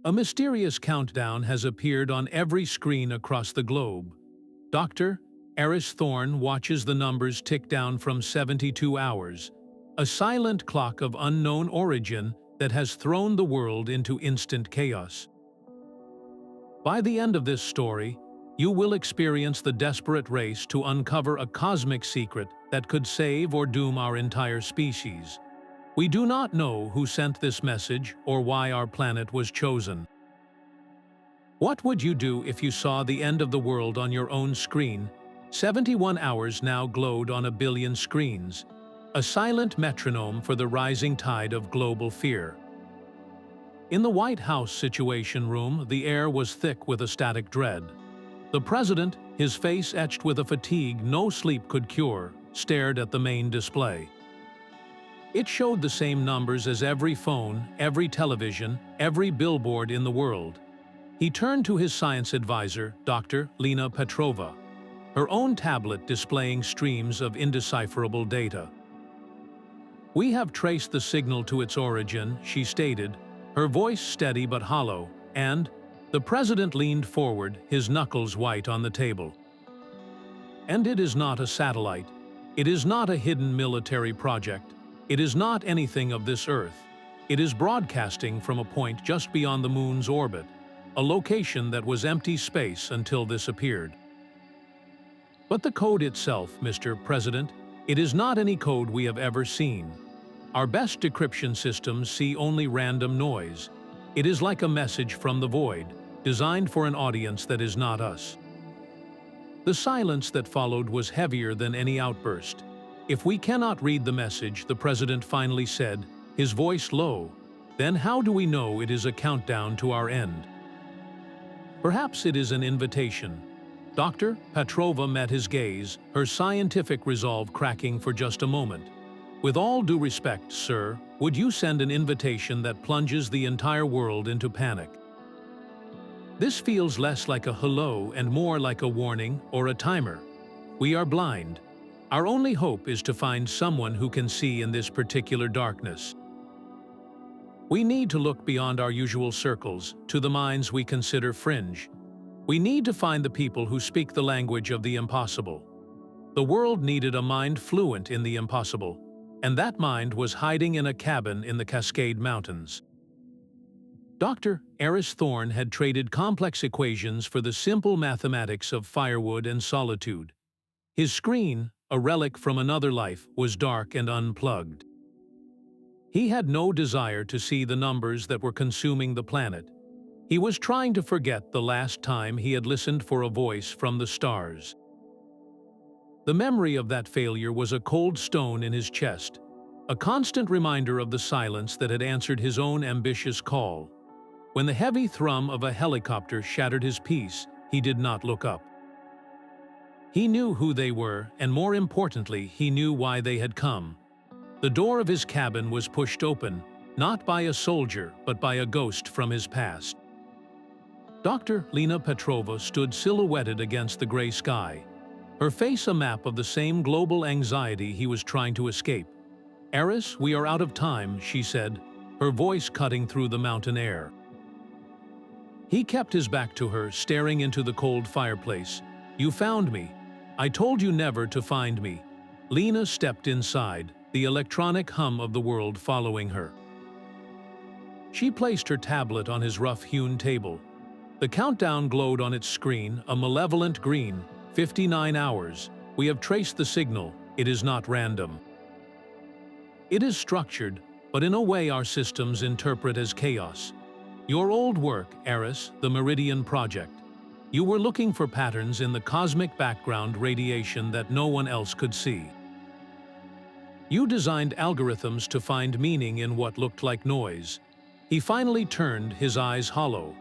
A mysterious countdown has appeared on every screen across the globe. Dr. Aris Thorne watches the numbers tick down from 72 hours, a silent clock of unknown origin that has thrown the world into instant chaos. By the end of this story, you will experience the desperate race to uncover a cosmic secret that could save or doom our entire species. We do not know who sent this message or why our planet was chosen. What would you do if you saw the end of the world on your own screen? 71 hours now glowed on a billion screens, a silent metronome for the rising tide of global fear. In the White House Situation Room, the air was thick with a static dread. The president, his face etched with a fatigue no sleep could cure, stared at the main display. It showed the same numbers as every phone, every television, every billboard in the world. He turned to his science advisor, Dr. Lena Petrova, her own tablet displaying streams of indecipherable data. "We have traced the signal to its origin," she stated, her voice steady but hollow, and the president leaned forward, his knuckles white on the table. "And it is not a satellite. It is not a hidden military project. It is not anything of this Earth. It is broadcasting from a point just beyond the Moon's orbit, a location that was empty space until this appeared." "But the code itself, Mr. President, it is not any code we have ever seen. Our best decryption systems see only random noise. It is like a message from the void, designed for an audience that is not us." The silence that followed was heavier than any outburst. "If we cannot read the message," the president finally said, his voice low, "then how do we know it is a countdown to our end?" "Perhaps it is an invitation." Dr. Petrova met his gaze, her scientific resolve cracking for just a moment. "With all due respect, sir, would you send an invitation that plunges the entire world into panic?" "This feels less like a hello and more like a warning or a timer. We are blind. Our only hope is to find someone who can see in this particular darkness. We need to look beyond our usual circles, to the minds we consider fringe. We need to find the people who speak the language of the impossible." The world needed a mind fluent in the impossible, and that mind was hiding in a cabin in the Cascade Mountains. Dr. Aris Thorne had traded complex equations for the simple mathematics of firewood and solitude. His screen, a relic from another life, was dark and unplugged. He had no desire to see the numbers that were consuming the planet. He was trying to forget the last time he had listened for a voice from the stars. The memory of that failure was a cold stone in his chest, a constant reminder of the silence that had answered his own ambitious call. When the heavy thrum of a helicopter shattered his peace, he did not look up. He knew who they were, and more importantly, he knew why they had come. The door of his cabin was pushed open, not by a soldier, but by a ghost from his past. Dr. Lena Petrova stood silhouetted against the gray sky, her face a map of the same global anxiety he was trying to escape. "Aris, we are out of time," she said, her voice cutting through the mountain air. He kept his back to her, staring into the cold fireplace. "You found me. I told you never to find me." Lena stepped inside, the electronic hum of the world following her. She placed her tablet on his rough-hewn table. The countdown glowed on its screen, a malevolent green. 59 hours. We have traced the signal. It is not random. It is structured, but in a way our systems interpret as chaos. Your old work, Aris, the Meridian Project. You were looking for patterns in the cosmic background radiation that no one else could see. You designed algorithms to find meaning in what looked like noise. He finally turned, his eyes hollow.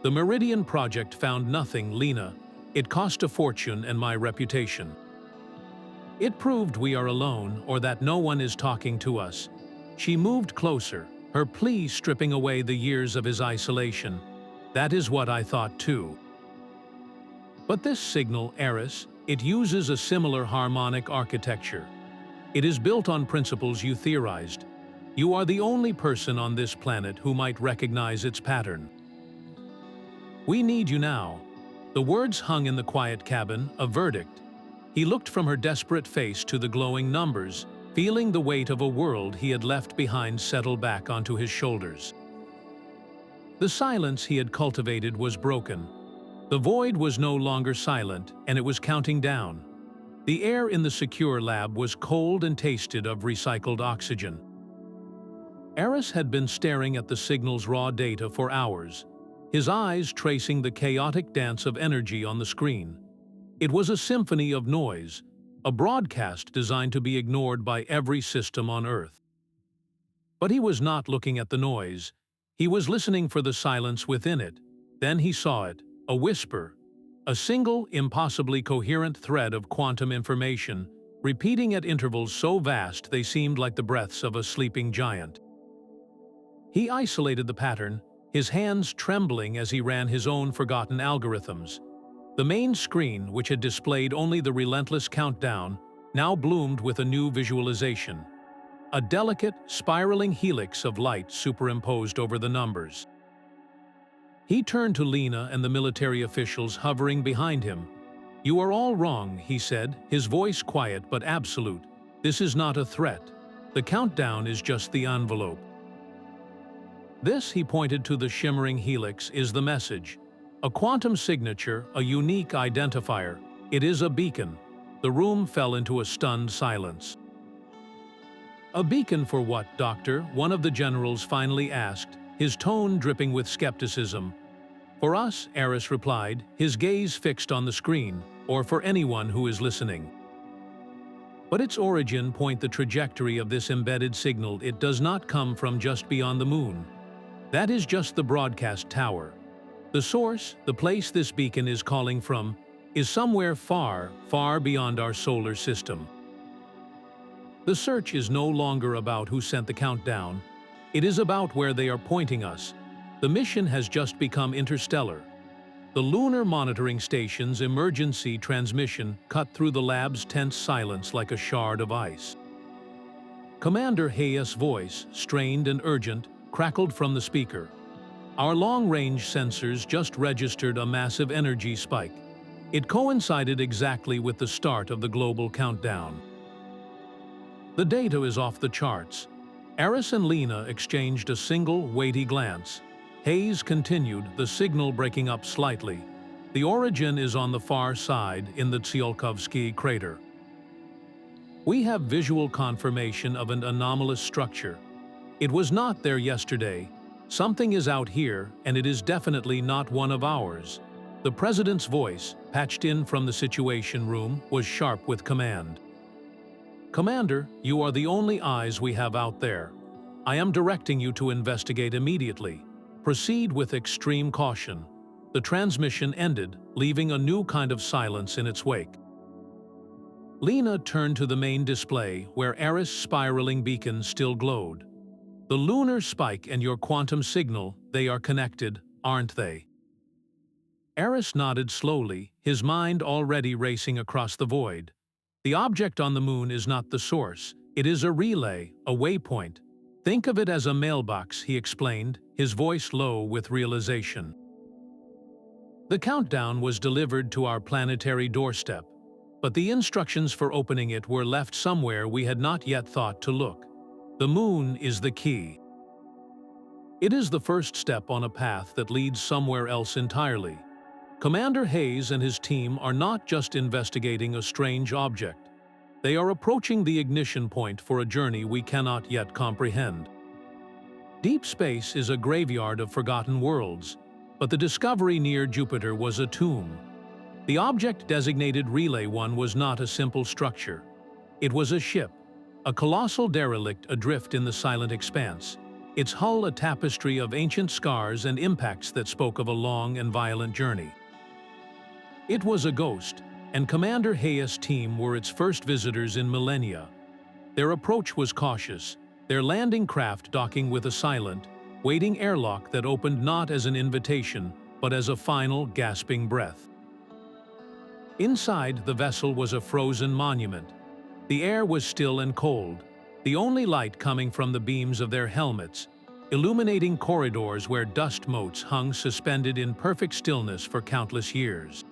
"The Meridian Project found nothing, Lena. It cost a fortune and my reputation. It proved we are alone, or that no one is talking to us." She moved closer, her plea stripping away the years of his isolation. "That is what I thought too. But this signal, Aris, it uses a similar harmonic architecture. It is built on principles you theorized. You are the only person on this planet who might recognize its pattern." "We need you now." The words hung in the quiet cabin, a verdict. He looked from her desperate face to the glowing numbers, feeling the weight of a world he had left behind settle back onto his shoulders. The silence he had cultivated was broken. The void was no longer silent, and it was counting down. The air in the secure lab was cold and tasted of recycled oxygen. Aris had been staring at the signal's raw data for hours, his eyes tracing the chaotic dance of energy on the screen. It was a symphony of noise, a broadcast designed to be ignored by every system on Earth. But he was not looking at the noise. He was listening for the silence within it. Then he saw it, a whisper, a single, impossibly coherent thread of quantum information, repeating at intervals so vast they seemed like the breaths of a sleeping giant. He isolated the pattern, his hands trembling as he ran his own forgotten algorithms. The main screen, which had displayed only the relentless countdown, now bloomed with a new visualization. A delicate, spiraling helix of light superimposed over the numbers. He turned to Lena and the military officials hovering behind him. "You are all wrong," he said, his voice quiet but absolute. "This is not a threat. The countdown is just the envelope." This, he pointed to the shimmering helix, is the message. A quantum signature, a unique identifier. It is a beacon. The room fell into a stunned silence. "A beacon for what, Doctor?" one of the generals finally asked, his tone dripping with skepticism. "For us," Aris replied, his gaze fixed on the screen, "or for anyone who is listening." But its origin point the trajectory of this embedded signal. It does not come from just beyond the moon. That is just the broadcast tower. The source, the place this beacon is calling from, is somewhere far, far beyond our solar system. The search is no longer about who sent the countdown. It is about where they are pointing us. The mission has just become interstellar. The Lunar monitoring station's emergency transmission cut through the lab's tense silence like a shard of ice. Commander Hayes' voice, strained and urgent, crackled from the speaker. "Our long-range sensors just registered a massive energy spike. It coincided exactly with the start of the global countdown. The data is off the charts." Aris and Lena exchanged a single, weighty glance. Hayes continued, the signal breaking up slightly. "The origin is on the far side, in the Tsiolkovsky crater. We have visual confirmation of an anomalous structure. It was not there yesterday. Something is out here, and it is definitely not one of ours." The president's voice, patched in from the Situation Room, was sharp with command. "Commander, you are the only eyes we have out there. I am directing you to investigate immediately. Proceed with extreme caution." The transmission ended, leaving a new kind of silence in its wake. Lena turned to the main display, where Aris' spiraling beacon still glowed. "The lunar spike and your quantum signal, they are connected, aren't they?" Aris nodded slowly, his mind already racing across the void. "The object on the moon is not the source. It is a relay, a waypoint. Think of it as a mailbox," he explained, his voice low with realization. "The countdown was delivered to our planetary doorstep, but the instructions for opening it were left somewhere we had not yet thought to look. The moon is the key. It is the first step on a path that leads somewhere else entirely. Commander Hayes and his team are not just investigating a strange object. They are approaching the ignition point for a journey we cannot yet comprehend. Deep space is a graveyard of forgotten worlds, but the discovery near Jupiter was a tomb. The object designated Relay 1 was not a simple structure. It was a ship, a colossal derelict adrift in the silent expanse, its hull a tapestry of ancient scars and impacts that spoke of a long and violent journey. It was a ghost, and Commander Hayes' team were its first visitors in millennia. Their approach was cautious, their landing craft docking with a silent, waiting airlock that opened not as an invitation, but as a final, gasping breath. Inside, the vessel was a frozen monument. The air was still and cold, the only light coming from the beams of their helmets. illuminating corridors where dust motes hung suspended in perfect stillness for countless years.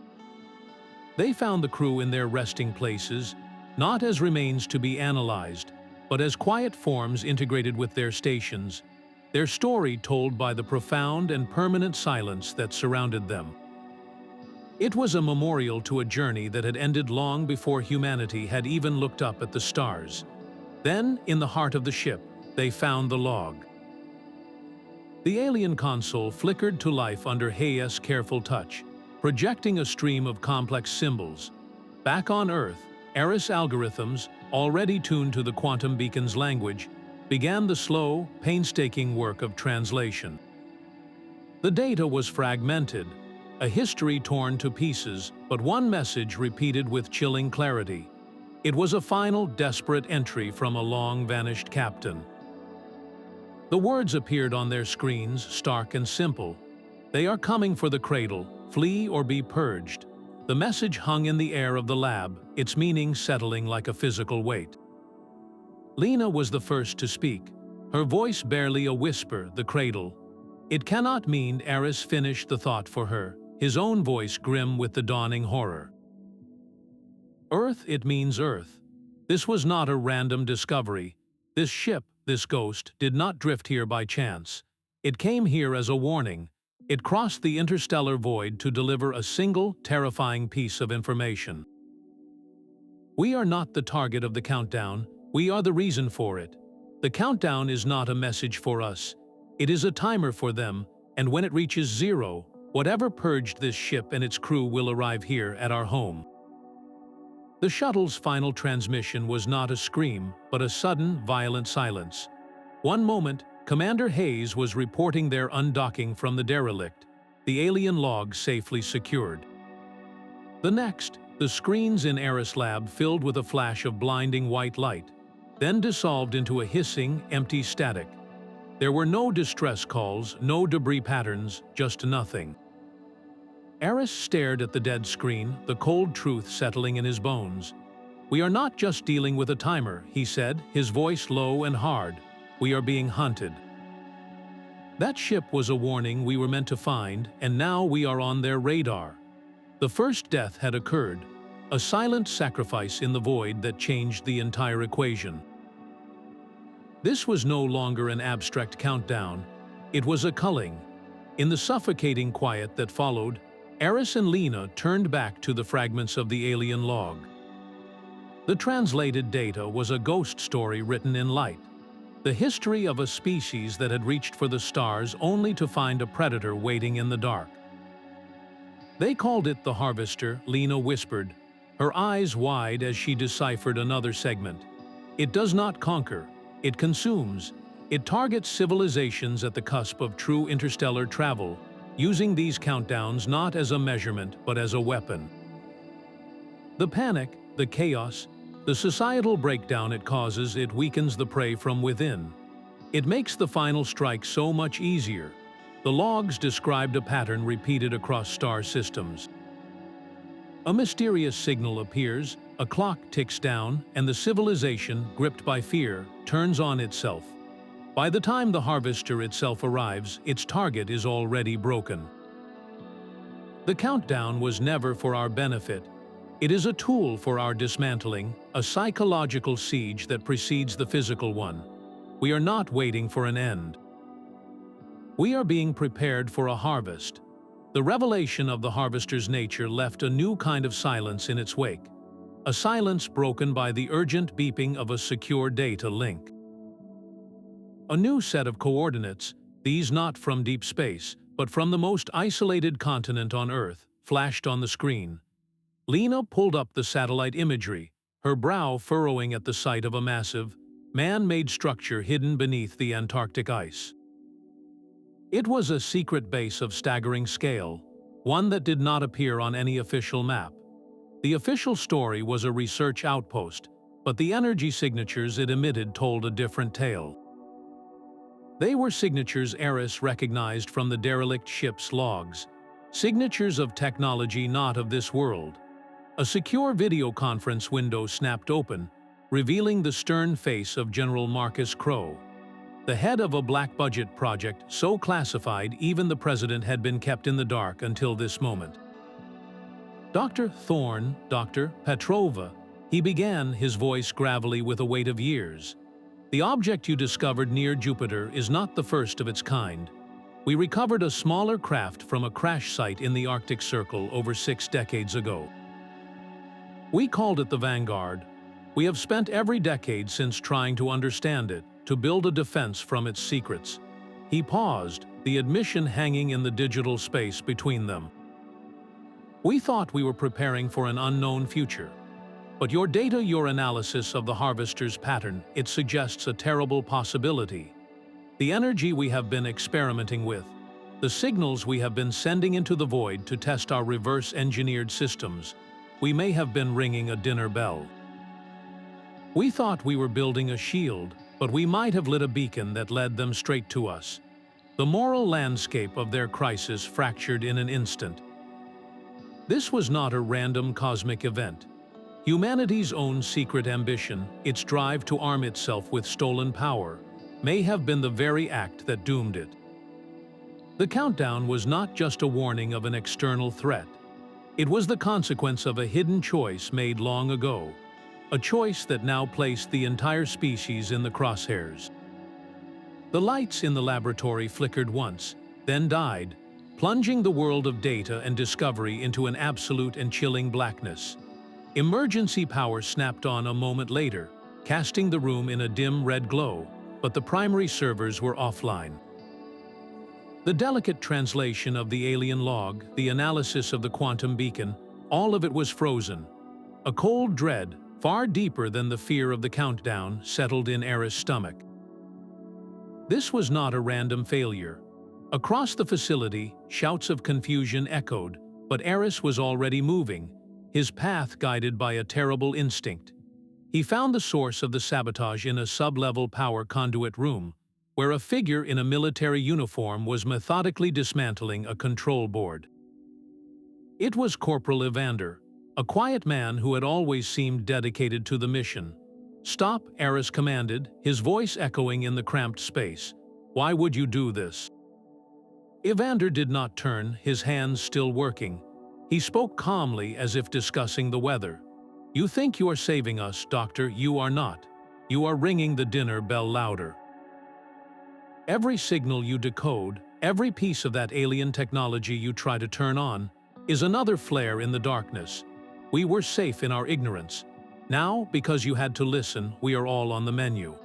They found the crew in their resting places, not as remains to be analyzed, but as quiet forms integrated with their stations, their story told by the profound and permanent silence that surrounded them. It was a memorial to a journey that had ended long before humanity had even looked up at the stars. Then, in the heart of the ship, they found the log. The alien console flickered to life under Hayes' careful touch, projecting a stream of complex symbols. Back on Earth, Aris algorithms, already tuned to the quantum beacon's language, began the slow, painstaking work of translation. The data was fragmented, a history torn to pieces, but one message repeated with chilling clarity. It was a final, desperate entry from a long-vanished captain. The words appeared on their screens, stark and simple. "They are coming for the cradle. Flee or be purged." The message hung in the air of the lab, its meaning settling like a physical weight. Lena was the first to speak, her voice barely a whisper, the cradle. It cannot mean Aris finished the thought for her, his own voice grim with the dawning horror. Earth, it means Earth. This was not a random discovery. This ship, this ghost, did not drift here by chance. It came here as a warning. It crossed the interstellar void to deliver a single, terrifying piece of information. We are not the target of the countdown, we are the reason for it. The countdown is not a message for us. It is a timer for them, and when it reaches zero, whatever purged this ship and its crew will arrive here at our home. The shuttle's final transmission was not a scream, but a sudden, violent silence. One moment, Commander Hayes was reporting their undocking from the Derelict, the alien log safely secured. The next, the screens in Aris lab filled with a flash of blinding white light, then dissolved into a hissing, empty static. There were no distress calls, no debris patterns, just nothing. Aris stared at the dead screen, the cold truth settling in his bones. "We are not just dealing with a timer," he said, his voice low and hard. "We are being hunted." That ship was a warning we were meant to find, and now we are on their radar. The first death had occurred, a silent sacrifice in the void that changed the entire equation. This was no longer an abstract countdown. It was a culling. In the suffocating quiet that followed, Aris and Lena turned back to the fragments of the alien log. The translated data was a ghost story written in light, the history of a species that had reached for the stars only to find a predator waiting in the dark. They called it the Harvester, Lena whispered, her eyes wide as she deciphered another segment. It does not conquer, it consumes. It targets civilizations at the cusp of true interstellar travel, using these countdowns not as a measurement but as a weapon. The panic, the chaos, the societal breakdown it causes, it weakens the prey from within. It makes the final strike so much easier. The logs described a pattern repeated across star systems. A mysterious signal appears, a clock ticks down, and the civilization, gripped by fear, turns on itself. By the time the Harvester itself arrives, its target is already broken. The countdown was never for our benefit. It is a tool for our dismantling, a psychological siege that precedes the physical one. We are not waiting for an end. We are being prepared for a harvest. The revelation of the Harvester's nature left a new kind of silence in its wake, a silence broken by the urgent beeping of a secure data link. A new set of coordinates, these not from deep space, but from the most isolated continent on Earth, flashed on the screen. Lena pulled up the satellite imagery, her brow furrowing at the sight of a massive, man-made structure hidden beneath the Antarctic ice. It was a secret base of staggering scale, one that did not appear on any official map. The official story was a research outpost, but the energy signatures it emitted told a different tale. They were signatures Aris recognized from the derelict ship's logs, signatures of technology not of this world. A secure video conference window snapped open, revealing the stern face of General Marcus Crow. the head of a black-budget project so classified even the president had been kept in the dark until this moment. Dr. Thorne, Dr. Petrova, he began, his voice gravelly with a weight of years. The object you discovered near Jupiter is not the first of its kind. We recovered a smaller craft from a crash site in the Arctic Circle over 6 decades ago. We called it the Vanguard. We have spent every decade since trying to understand it, to build a defense from its secrets. He paused, the admission hanging in the digital space between them. We thought we were preparing for an unknown future. But your data, your analysis of the harvester's pattern, it suggests a terrible possibility. The energy we have been experimenting with, the signals we have been sending into the void to test our reverse-engineered systems, we may have been ringing a dinner bell. We thought we were building a shield, but we might have lit a beacon that led them straight to us. The moral landscape of their crisis fractured in an instant. This was not a random cosmic event. Humanity's own secret ambition, its drive to arm itself with stolen power, may have been the very act that doomed it. The countdown was not just a warning of an external threat. It was the consequence of a hidden choice made long ago, a choice that now placed the entire species in the crosshairs. The lights in the laboratory flickered once, then died, plunging the world of data and discovery into an absolute and chilling blackness. Emergency power snapped on a moment later, casting the room in a dim red glow, but the primary servers were offline. The delicate translation of the alien log, the analysis of the quantum beacon, all of it was frozen. A cold dread, far deeper than the fear of the countdown, settled in Aris' stomach. This was not a random failure. Across the facility, shouts of confusion echoed, but Aris was already moving, his path guided by a terrible instinct. He found the source of the sabotage in a sub-level power conduit room, where a figure in a military uniform was methodically dismantling a control board. It was Corporal Evander, a quiet man who had always seemed dedicated to the mission. "Stop," Aris commanded, his voice echoing in the cramped space. "Why would you do this?" Evander did not turn, his hands still working. He spoke calmly as if discussing the weather. "You think you are saving us, Doctor, you are not. You are ringing the dinner bell louder. Every signal you decode, every piece of that alien technology you try to turn on, is another flare in the darkness. We were safe in our ignorance. Now, because you had to listen, we are all on the menu."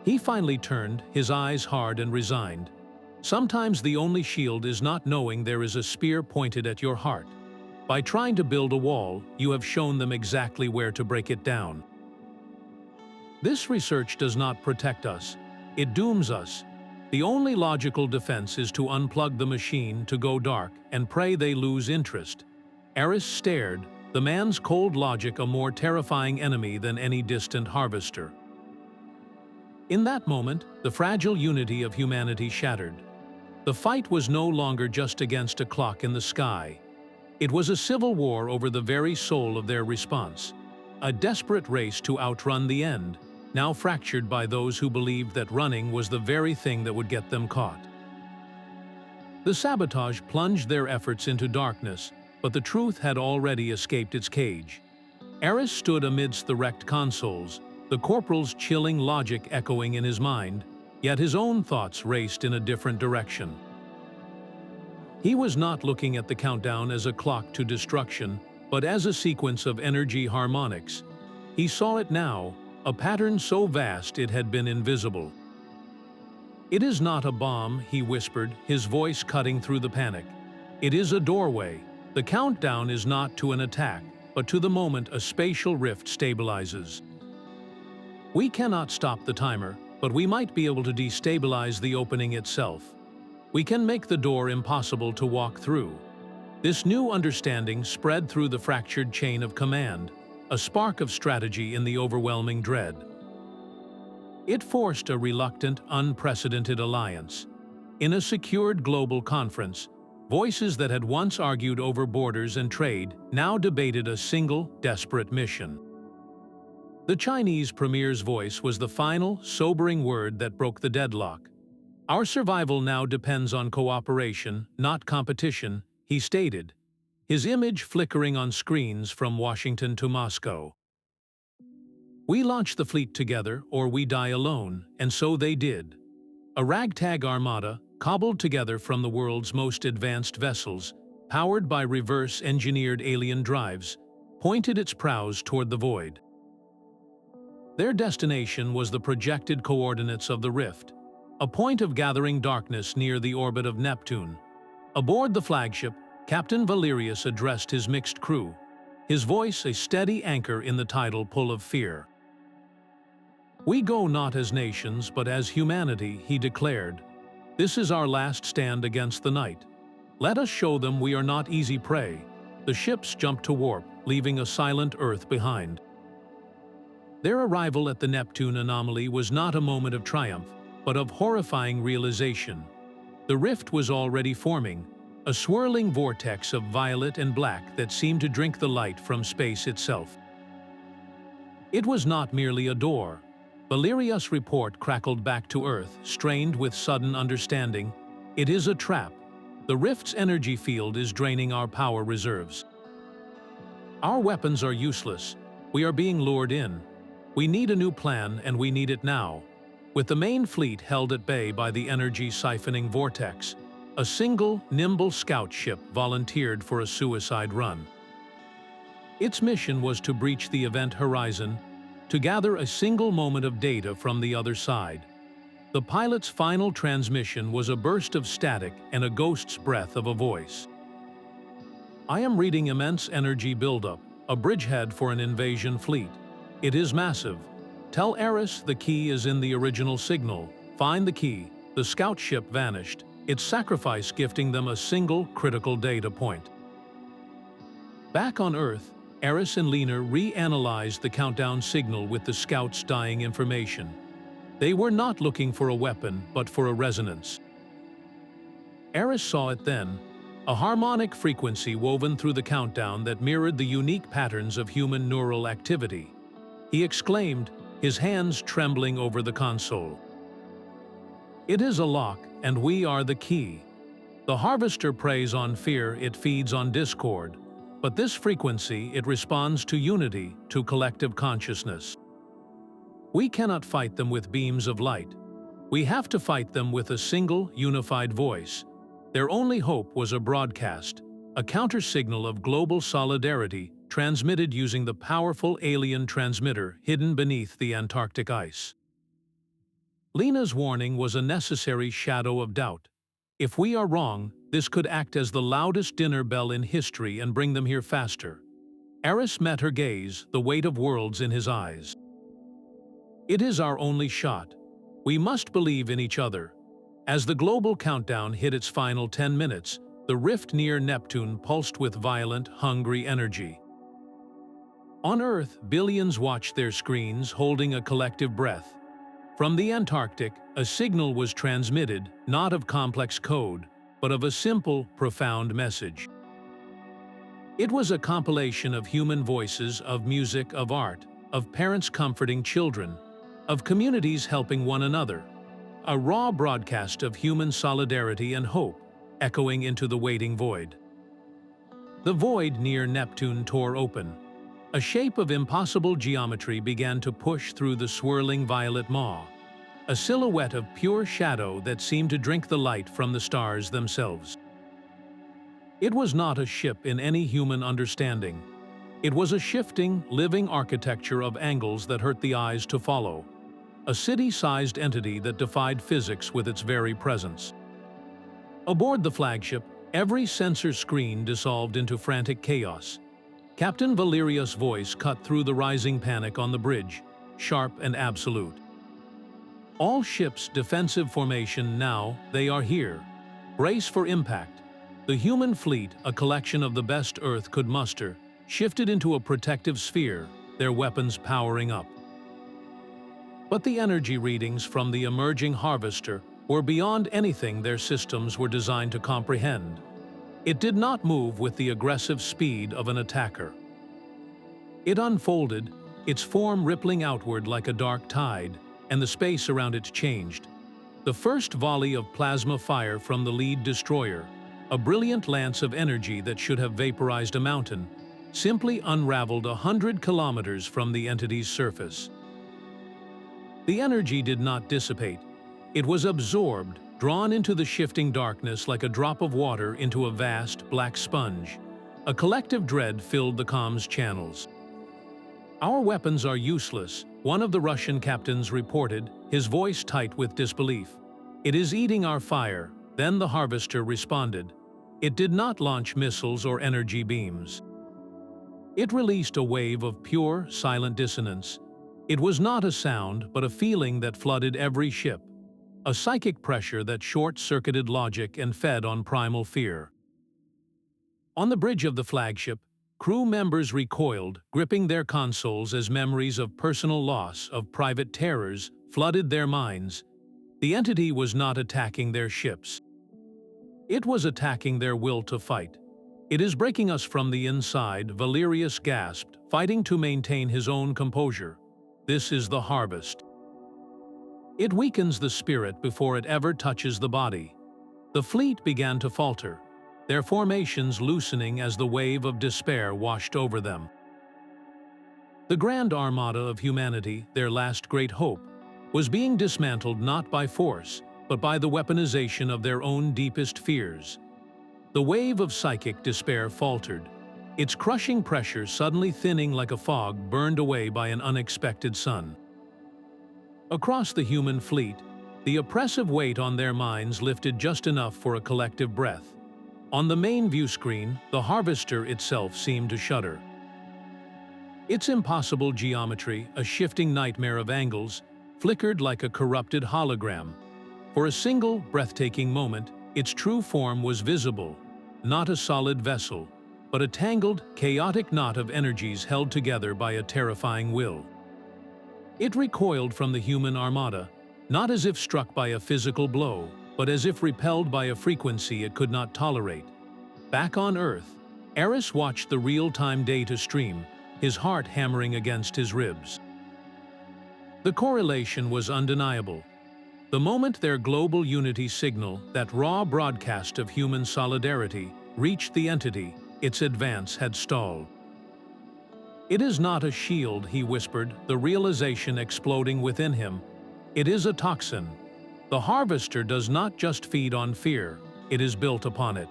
He finally turned, his eyes hard and resigned. Sometimes the only shield is not knowing there is a spear pointed at your heart. By trying to build a wall, you have shown them exactly where to break it down. This research does not protect us. It dooms us. The only logical defense is to unplug the machine, to go dark, and pray they lose interest. Aris stared, the man's cold logic a more terrifying enemy than any distant harvester. In that moment, the fragile unity of humanity shattered. The fight was no longer just against a clock in the sky. It was a civil war over the very soul of their response, a desperate race to outrun the end, now fractured by those who believed that running was the very thing that would get them caught. The sabotage plunged their efforts into darkness, but the truth had already escaped its cage. Aris stood amidst the wrecked consoles, the corporal's chilling logic echoing in his mind, yet his own thoughts raced in a different direction. He was not looking at the countdown as a clock to destruction, but as a sequence of energy harmonics. He saw it now, a pattern so vast it had been invisible. "It is not a bomb," he whispered, his voice cutting through the panic. "It is a doorway. The countdown is not to an attack, but to the moment a spatial rift stabilizes. We cannot stop the timer, but we might be able to destabilize the opening itself. We can make the door impossible to walk through." This new understanding spread through the fractured chain of command, a spark of strategy in the overwhelming dread. It forced a reluctant, unprecedented alliance. In a secured global conference, voices that had once argued over borders and trade now debated a single, desperate mission. The Chinese premier's voice was the final, sobering word that broke the deadlock. "Our survival now depends on cooperation, not competition," he stated, his image flickering on screens from Washington to Moscow. "We launch the fleet together, or we die alone," and so they did. A ragtag armada, cobbled together from the world's most advanced vessels, powered by reverse-engineered alien drives, pointed its prows toward the void. Their destination was the projected coordinates of the rift, a point of gathering darkness near the orbit of Neptune. Aboard the flagship, Captain Valerius addressed his mixed crew, his voice a steady anchor in the tidal pull of fear. "We go not as nations, but as humanity," he declared. "This is our last stand against the night. Let us show them we are not easy prey." The ships jumped to warp, leaving a silent Earth behind. Their arrival at the Neptune anomaly was not a moment of triumph, but of horrifying realization. The rift was already forming, a swirling vortex of violet and black that seemed to drink the light from space itself. It was not merely a door. Valerius' report crackled back to Earth, strained with sudden understanding. "It is a trap. The rift's energy field is draining our power reserves. Our weapons are useless. We are being lured in. We need a new plan, and we need it now." With the main fleet held at bay by the energy-siphoning vortex, a single, nimble scout ship volunteered for a suicide run. Its mission was to breach the event horizon, to gather a single moment of data from the other side. The pilot's final transmission was a burst of static and a ghost's breath of a voice. "I am reading immense energy buildup, a bridgehead for an invasion fleet. It is massive. Tell Aris the key is in the original signal. Find the key." The scout ship vanished, its sacrifice gifting them a single critical data point. Back on Earth, Aris and Lunar reanalyzed the countdown signal with the scout's dying information. They were not looking for a weapon, but for a resonance. Aris saw it then, a harmonic frequency woven through the countdown that mirrored the unique patterns of human neural activity. He exclaimed, his hands trembling over the console. "It is a lock, and we are the key. The harvester preys on fear, it feeds on discord. But this frequency, it responds to unity, to collective consciousness. We cannot fight them with beams of light. We have to fight them with a single, unified voice." Their only hope was a broadcast, a counter-signal of global solidarity transmitted using the powerful alien transmitter hidden beneath the Antarctic ice. Lena's warning was a necessary shadow of doubt. If we are wrong, this could act as the loudest dinner bell in history and bring them here faster. Aris met her gaze, the weight of worlds in his eyes. "It is our only shot. We must believe in each other." As the global countdown hit its final 10 minutes, the rift near Neptune pulsed with violent, hungry energy. On Earth, billions watched their screens, holding a collective breath. From the Antarctic, a signal was transmitted, not of complex code, but of a simple, profound message. It was a compilation of human voices, of music, of art, of parents comforting children, of communities helping one another. A raw broadcast of human solidarity and hope, echoing into the waiting void. The void near Neptune tore open. A shape of impossible geometry began to push through the swirling violet maw, a silhouette of pure shadow that seemed to drink the light from the stars themselves. It was not a ship in any human understanding. It was a shifting, living architecture of angles that hurt the eyes to follow. A city-sized entity that defied physics with its very presence. Aboard the flagship, every sensor screen dissolved into frantic chaos. Captain Valerius' voice cut through the rising panic on the bridge, sharp and absolute. "All ships defensive formation now, they are here. Brace for impact." The human fleet, a collection of the best Earth could muster, shifted into a protective sphere, their weapons powering up. But the energy readings from the emerging harvester were beyond anything their systems were designed to comprehend. It did not move with the aggressive speed of an attacker. It unfolded, its form rippling outward like a dark tide, and the space around it changed. The first volley of plasma fire from the lead destroyer, a brilliant lance of energy that should have vaporized a mountain, simply unraveled 100 kilometers from the entity's surface. The energy did not dissipate. It was absorbed, drawn into the shifting darkness like a drop of water into a vast, black sponge. A collective dread filled the comms channels. "Our weapons are useless," one of the Russian captains reported, his voice tight with disbelief. "It is eating our fire." Then the Harvester responded. It did not launch missiles or energy beams. It released a wave of pure, silent dissonance. It was not a sound, but a feeling that flooded every ship. A psychic pressure that short-circuited logic and fed on primal fear. On the bridge of the flagship, crew members recoiled, gripping their consoles as memories of personal loss, of private terrors, flooded their minds. The entity was not attacking their ships. It was attacking their will to fight. "It is breaking us from the inside," Valerius gasped, fighting to maintain his own composure. "This is the harvest. It weakens the spirit before it ever touches the body." The fleet began to falter, their formations loosening as the wave of despair washed over them. The Grand Armada of humanity, their last great hope, was being dismantled not by force, but by the weaponization of their own deepest fears. The wave of psychic despair faltered, its crushing pressure suddenly thinning like a fog burned away by an unexpected sun. Across the human fleet, the oppressive weight on their minds lifted just enough for a collective breath. On the main view screen, the Harvester itself seemed to shudder. Its impossible geometry, a shifting nightmare of angles, flickered like a corrupted hologram. For a single, breathtaking moment, its true form was visible, not a solid vessel, but a tangled, chaotic knot of energies held together by a terrifying will. It recoiled from the human armada, not as if struck by a physical blow, but as if repelled by a frequency it could not tolerate. Back on Earth, Aris watched the real-time data stream, his heart hammering against his ribs. The correlation was undeniable. The moment their global unity signal, that raw broadcast of human solidarity, reached the entity, its advance had stalled. "It is not a shield," he whispered, the realization exploding within him. "It is a toxin. The Harvester does not just feed on fear, it is built upon it.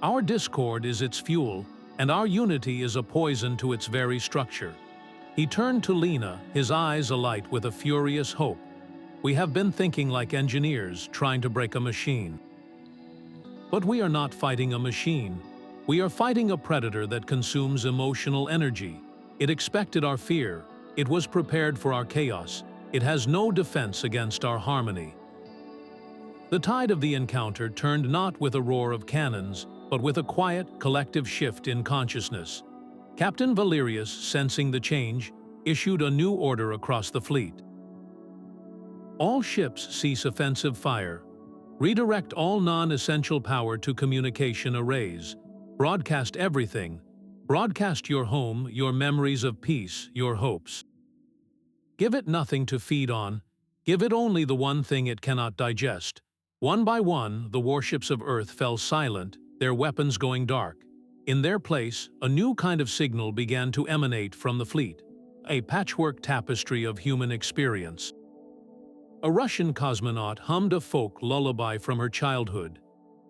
Our discord is its fuel, and our unity is a poison to its very structure." He turned to Lena, his eyes alight with a furious hope. "We have been thinking like engineers, trying to break a machine. But we are not fighting a machine. We are fighting a predator that consumes emotional energy. It expected our fear. It was prepared for our chaos. It has no defense against our harmony." The tide of the encounter turned not with a roar of cannons, but with a quiet, collective shift in consciousness. Captain Valerius, sensing the change, issued a new order across the fleet. "All ships cease offensive fire. Redirect all non-essential power to communication arrays. Broadcast everything. Broadcast your home, your memories of peace, your hopes. Give it nothing to feed on. Give it only the one thing it cannot digest." One by one, the warships of Earth fell silent, their weapons going dark. In their place, a new kind of signal began to emanate from the fleet, a patchwork tapestry of human experience. A Russian cosmonaut hummed a folk lullaby from her childhood.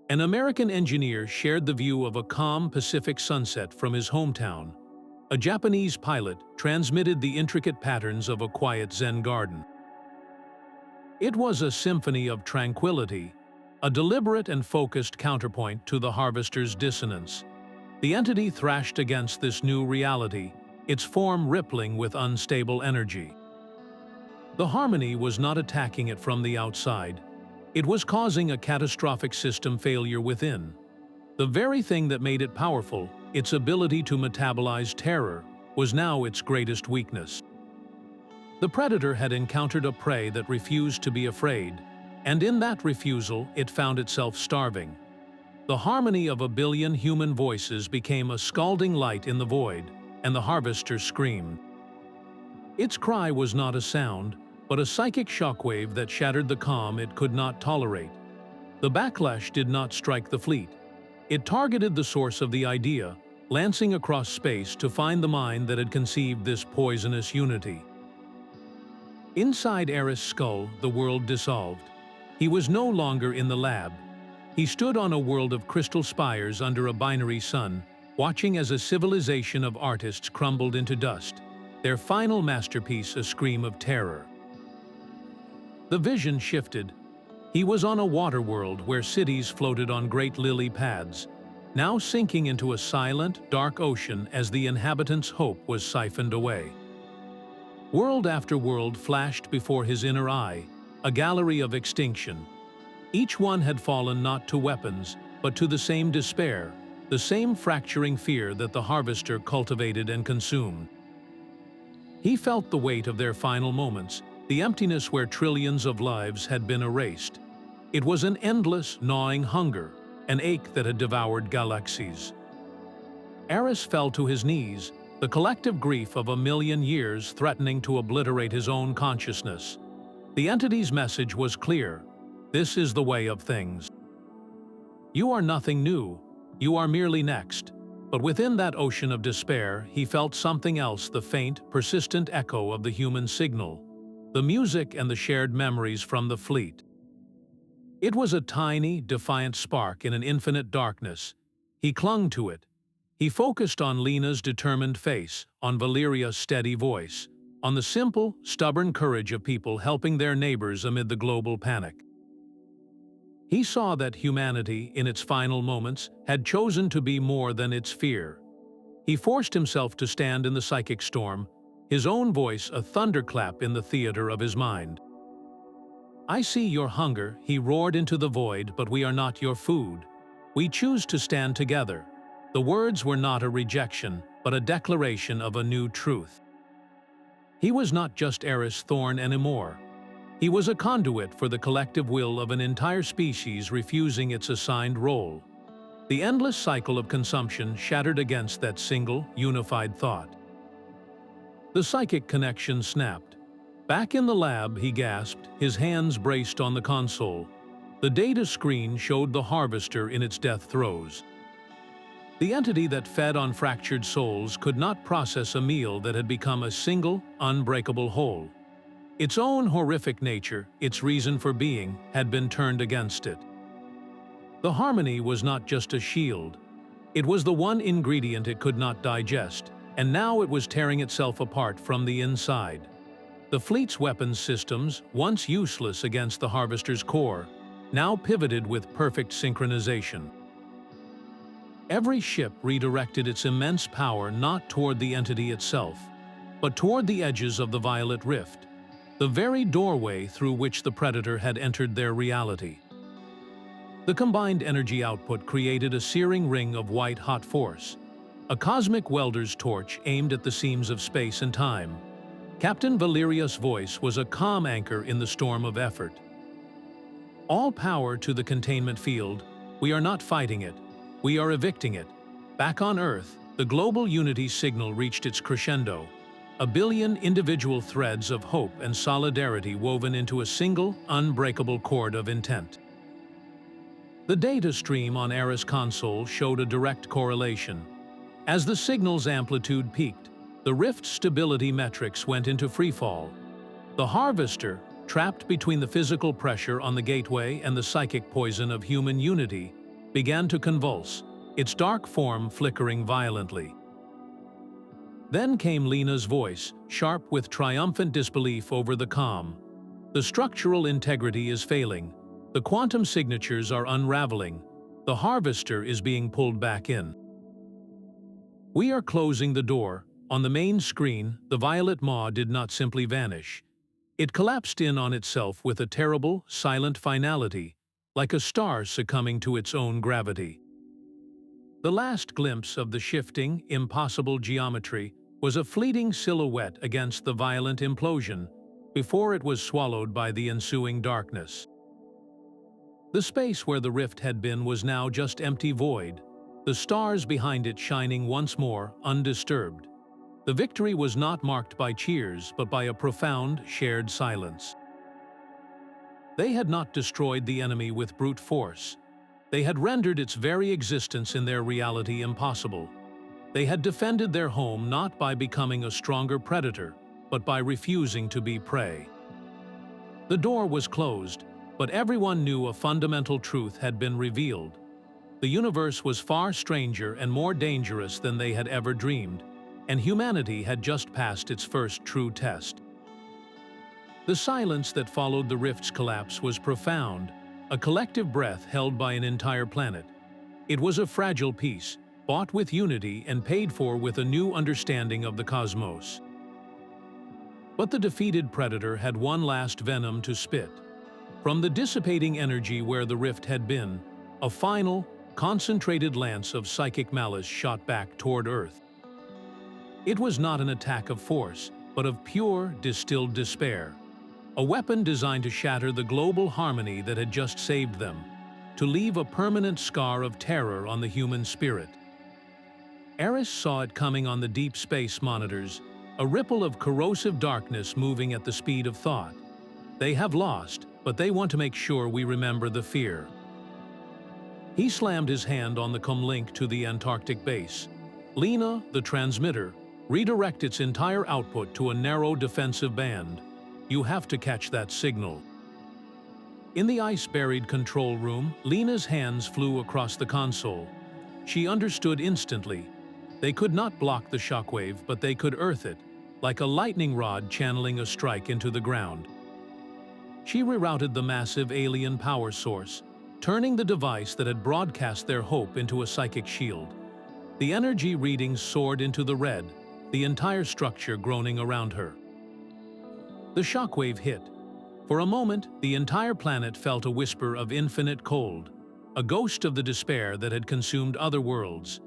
An American engineer shared the view of a calm Pacific sunset from his hometown. A Japanese pilot transmitted the intricate patterns of a quiet Zen garden. It was a symphony of tranquility, a deliberate and focused counterpoint to the Harvester's dissonance. The entity thrashed against this new reality, its form rippling with unstable energy. The harmony was not attacking it from the outside. It was causing a catastrophic system failure within. The very thing that made it powerful, its ability to metabolize terror, was now its greatest weakness. The predator had encountered a prey that refused to be afraid, and in that refusal it found itself starving. The harmony of a billion human voices became a scalding light in the void, and the Harvester screamed. Its cry was not a sound, but a psychic shockwave that shattered the calm it could not tolerate. The backlash did not strike the fleet. It targeted the source of the idea, lancing across space to find the mind that had conceived this poisonous unity. Inside Aris' skull, the world dissolved. He was no longer in the lab. He stood on a world of crystal spires under a binary sun, watching as a civilization of artists crumbled into dust, their final masterpiece a scream of terror. The vision shifted. He was on a water world where cities floated on great lily pads, now sinking into a silent, dark ocean as the inhabitants' hope was siphoned away. World after world flashed before his inner eye, a gallery of extinction. Each one had fallen not to weapons, but to the same despair, the same fracturing fear that the harvester cultivated and consumed. He felt the weight of their final moments, the emptiness where trillions of lives had been erased. It was an endless, gnawing hunger, an ache that had devoured galaxies. Aris fell to his knees, the collective grief of 1,000,000 years threatening to obliterate his own consciousness. The entity's message was clear: this is the way of things. You are nothing new, you are merely next. But within that ocean of despair, he felt something else, the faint, persistent echo of the human signal, the music and the shared memories from the fleet. It was a tiny, defiant spark in an infinite darkness. He clung to it. He focused on Lena's determined face, on Valeria's steady voice, on the simple, stubborn courage of people helping their neighbors amid the global panic. He saw that humanity, in its final moments, had chosen to be more than its fear. He forced himself to stand in the psychic storm, his own voice a thunderclap in the theater of his mind. I see your hunger, he roared into the void, but we are not your food. We choose to stand together. The words were not a rejection, but a declaration of a new truth. He was not just Aris Thorne anymore. He was a conduit for the collective will of an entire species refusing its assigned role. The endless cycle of consumption shattered against that single, unified thought. The psychic connection snapped. Back in the lab, he gasped, his hands braced on the console. The data screen showed the harvester in its death throes. The entity that fed on fractured souls could not process a meal that had become a single, unbreakable whole. Its own horrific nature, its reason for being, had been turned against it. The harmony was not just a shield. It was the one ingredient it could not digest, and now it was tearing itself apart from the inside. The fleet's weapons systems, once useless against the harvester's core, now pivoted with perfect synchronization. Every ship redirected its immense power not toward the entity itself, but toward the edges of the violet rift, the very doorway through which the Predator had entered their reality. The combined energy output created a searing ring of white-hot force, a cosmic welder's torch aimed at the seams of space and time. Captain Valeria's voice was a calm anchor in the storm of effort. All power to the containment field. We are not fighting it. We are evicting it. Back on Earth, the global unity signal reached its crescendo. 1 billion individual threads of hope and solidarity woven into a single, unbreakable cord of intent. The data stream on Aris console showed a direct correlation. As the signal's amplitude peaked, the rift's stability metrics went into freefall. The harvester, trapped between the physical pressure on the gateway and the psychic poison of human unity, began to convulse, its dark form flickering violently. Then came Lena's voice, sharp with triumphant disbelief over the calm. The structural integrity is failing. The quantum signatures are unraveling. The harvester is being pulled back in. We are closing the door. On the main screen, the violet maw did not simply vanish. It collapsed in on itself with a terrible, silent finality, like a star succumbing to its own gravity. The last glimpse of the shifting, impossible geometry was a fleeting silhouette against the violent implosion, before it was swallowed by the ensuing darkness. The space where the rift had been was now just empty void, the stars behind it shining once more, undisturbed. The victory was not marked by cheers, but by a profound, shared silence. They had not destroyed the enemy with brute force. They had rendered its very existence in their reality impossible. They had defended their home not by becoming a stronger predator, but by refusing to be prey. The door was closed, but everyone knew a fundamental truth had been revealed. The universe was far stranger and more dangerous than they had ever dreamed, and humanity had just passed its first true test. The silence that followed the rift's collapse was profound, a collective breath held by an entire planet. It was a fragile peace, bought with unity and paid for with a new understanding of the cosmos. But the defeated predator had one last venom to spit. From the dissipating energy where the rift had been, a final, concentrated lance of psychic malice shot back toward Earth. It was not an attack of force, but of pure, distilled despair. A weapon designed to shatter the global harmony that had just saved them, to leave a permanent scar of terror on the human spirit. Aris saw it coming on the deep space monitors, a ripple of corrosive darkness moving at the speed of thought. They have lost, but they want to make sure we remember the fear. He slammed his hand on the comlink to the Antarctic base. Lena, the transmitter, redirect its entire output to a narrow defensive band. You have to catch that signal. In the ice-buried control room, Lena's hands flew across the console. She understood instantly. They could not block the shockwave, but they could earth it, like a lightning rod channeling a strike into the ground. She rerouted the massive alien power source, turning the device that had broadcast their hope into a psychic shield. The energy readings soared into the red, the entire structure groaning around her. The shockwave hit. For a moment, the entire planet felt a whisper of infinite cold, a ghost of the despair that had consumed other worlds.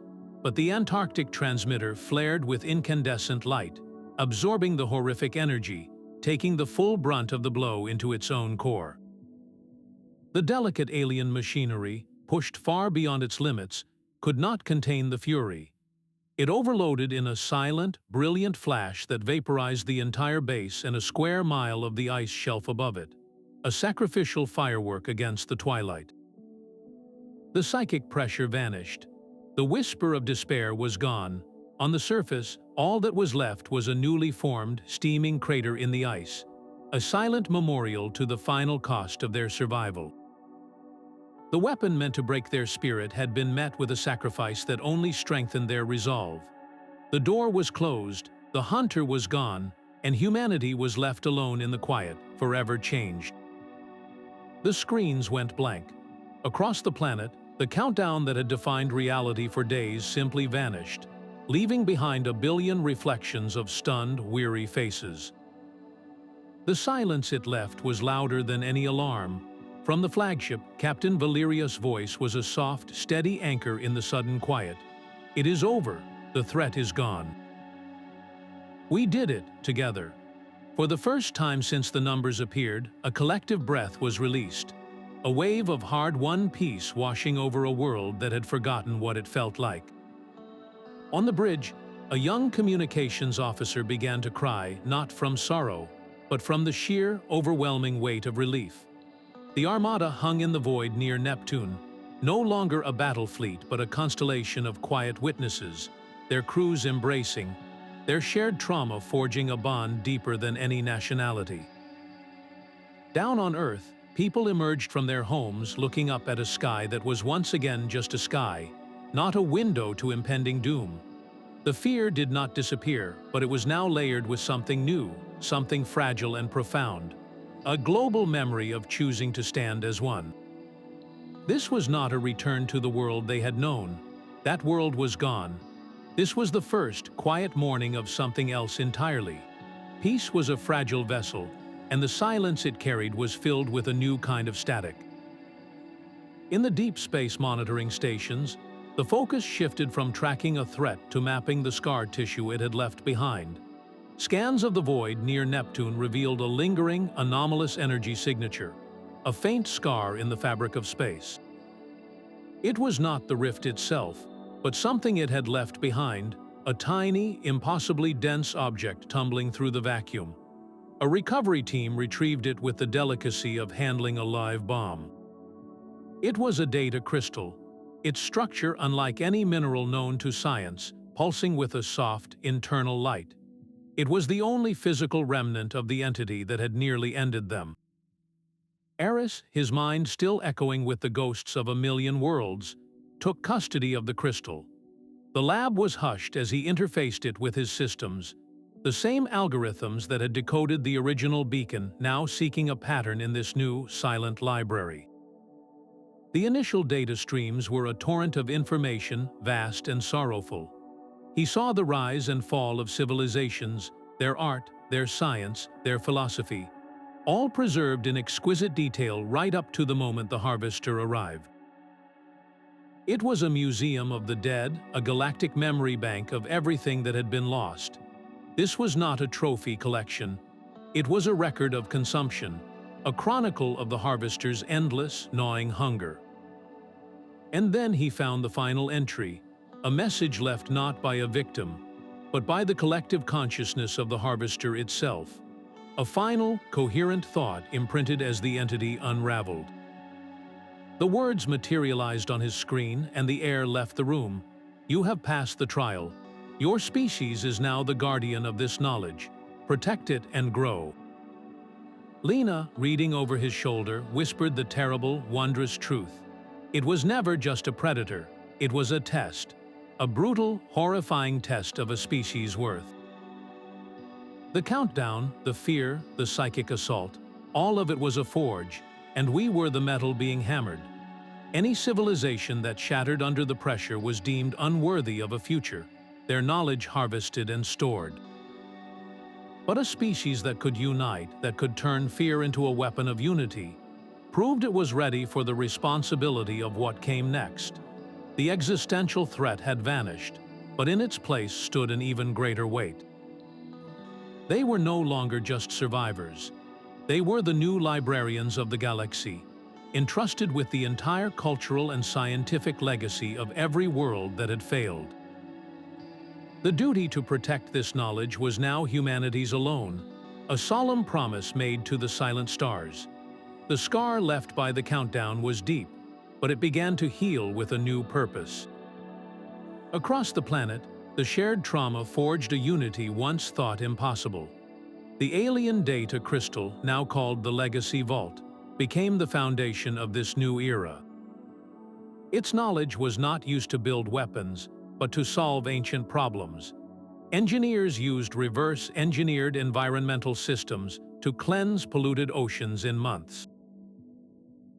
But the Antarctic transmitter flared with incandescent light, absorbing the horrific energy, taking the full brunt of the blow into its own core. The delicate alien machinery, pushed far beyond its limits, could not contain the fury. It overloaded in a silent, brilliant flash that vaporized the entire base and a square mile of the ice shelf above it, a sacrificial firework against the twilight. The psychic pressure vanished. The whisper of despair was gone. On the surface, all that was left was a newly formed, steaming crater in the ice, a silent memorial to the final cost of their survival. The weapon meant to break their spirit had been met with a sacrifice that only strengthened their resolve. The door was closed, the hunter was gone, and humanity was left alone in the quiet, forever changed. The screens went blank. Across the planet, the countdown that had defined reality for days simply vanished, leaving behind a billion reflections of stunned, weary faces. The silence it left was louder than any alarm. From the flagship, Captain Valerius' voice was a soft, steady anchor in the sudden quiet. It is over. The threat is gone. We did it, together. For the first time since the numbers appeared, a collective breath was released. A wave of hard-won peace washing over a world that had forgotten what it felt like. On the bridge, a young communications officer began to cry, not from sorrow, but from the sheer, overwhelming weight of relief. The Armada hung in the void near Neptune, no longer a battle fleet but a constellation of quiet witnesses, their crews embracing, their shared trauma forging a bond deeper than any nationality. Down on Earth, people emerged from their homes looking up at a sky that was once again just a sky, not a window to impending doom. The fear did not disappear, but it was now layered with something new, something fragile and profound. A global memory of choosing to stand as one. This was not a return to the world they had known. That world was gone. This was the first, quiet morning of something else entirely. Peace was a fragile vessel, and the silence it carried was filled with a new kind of static. In the deep space monitoring stations, the focus shifted from tracking a threat to mapping the scar tissue it had left behind. Scans of the void near Neptune revealed a lingering, anomalous energy signature, a faint scar in the fabric of space. It was not the rift itself, but something it had left behind, a tiny, impossibly dense object tumbling through the vacuum. A recovery team retrieved it with the delicacy of handling a live bomb. It was a data crystal, its structure unlike any mineral known to science, pulsing with a soft, internal light. It was the only physical remnant of the entity that had nearly ended them. Aris, his mind still echoing with the ghosts of a million worlds, took custody of the crystal. The lab was hushed as he interfaced it with his systems, the same algorithms that had decoded the original beacon now seeking a pattern in this new, silent library. The initial data streams were a torrent of information, vast and sorrowful. He saw the rise and fall of civilizations, their art, their science, their philosophy, all preserved in exquisite detail right up to the moment the Harvester arrived. It was a museum of the dead, a galactic memory bank of everything that had been lost. This was not a trophy collection. It was a record of consumption, a chronicle of the Harvester's endless, gnawing hunger. And then he found the final entry, a message left not by a victim, but by the collective consciousness of the Harvester itself. A final, coherent thought imprinted as the entity unraveled. The words materialized on his screen and the air left the room. You have passed the trial. Your species is now the guardian of this knowledge. Protect it and grow. Lena, reading over his shoulder, whispered the terrible, wondrous truth. It was never just a predator. It was a test. A brutal, horrifying test of a species' worth. The countdown, the fear, the psychic assault, all of it was a forge, and we were the metal being hammered. Any civilization that shattered under the pressure was deemed unworthy of a future, their knowledge harvested and stored. But a species that could unite, that could turn fear into a weapon of unity, proved it was ready for the responsibility of what came next. The existential threat had vanished, but in its place stood an even greater weight. They were no longer just survivors. They were the new librarians of the galaxy, entrusted with the entire cultural and scientific legacy of every world that had failed. The duty to protect this knowledge was now humanity's alone, a solemn promise made to the silent stars. The scar left by the countdown was deep, but it began to heal with a new purpose. Across the planet, the shared trauma forged a unity once thought impossible. The alien data crystal, now called the Legacy Vault, became the foundation of this new era. Its knowledge was not used to build weapons, but to solve ancient problems. Engineers used reverse-engineered environmental systems to cleanse polluted oceans in months.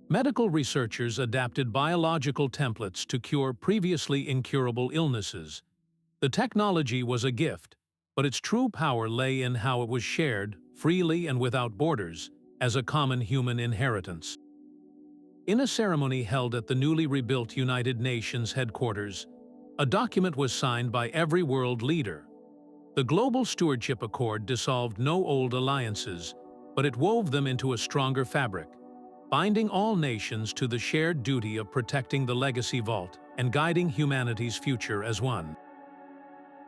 Medical researchers adapted biological templates to cure previously incurable illnesses. The technology was a gift, but its true power lay in how it was shared, freely and without borders, as a common human inheritance. In a ceremony held at the newly rebuilt United Nations headquarters, a document was signed by every world leader. The Global Stewardship Accord dissolved no old alliances, but it wove them into a stronger fabric, binding all nations to the shared duty of protecting the Legacy Vault and guiding humanity's future as one.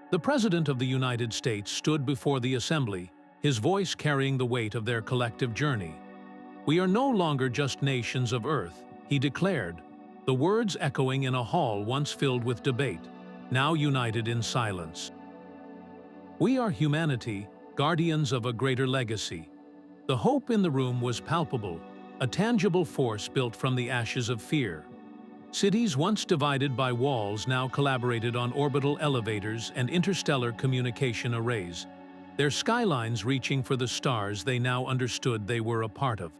The President of the United States stood before the Assembly, his voice carrying the weight of their collective journey. "We are no longer just nations of Earth," he declared, the words echoing in a hall once filled with debate, now united in silence. "We are humanity, guardians of a greater legacy." The hope in the room was palpable, a tangible force built from the ashes of fear. Cities once divided by walls now collaborated on orbital elevators and interstellar communication arrays, their skylines reaching for the stars they now understood they were a part of.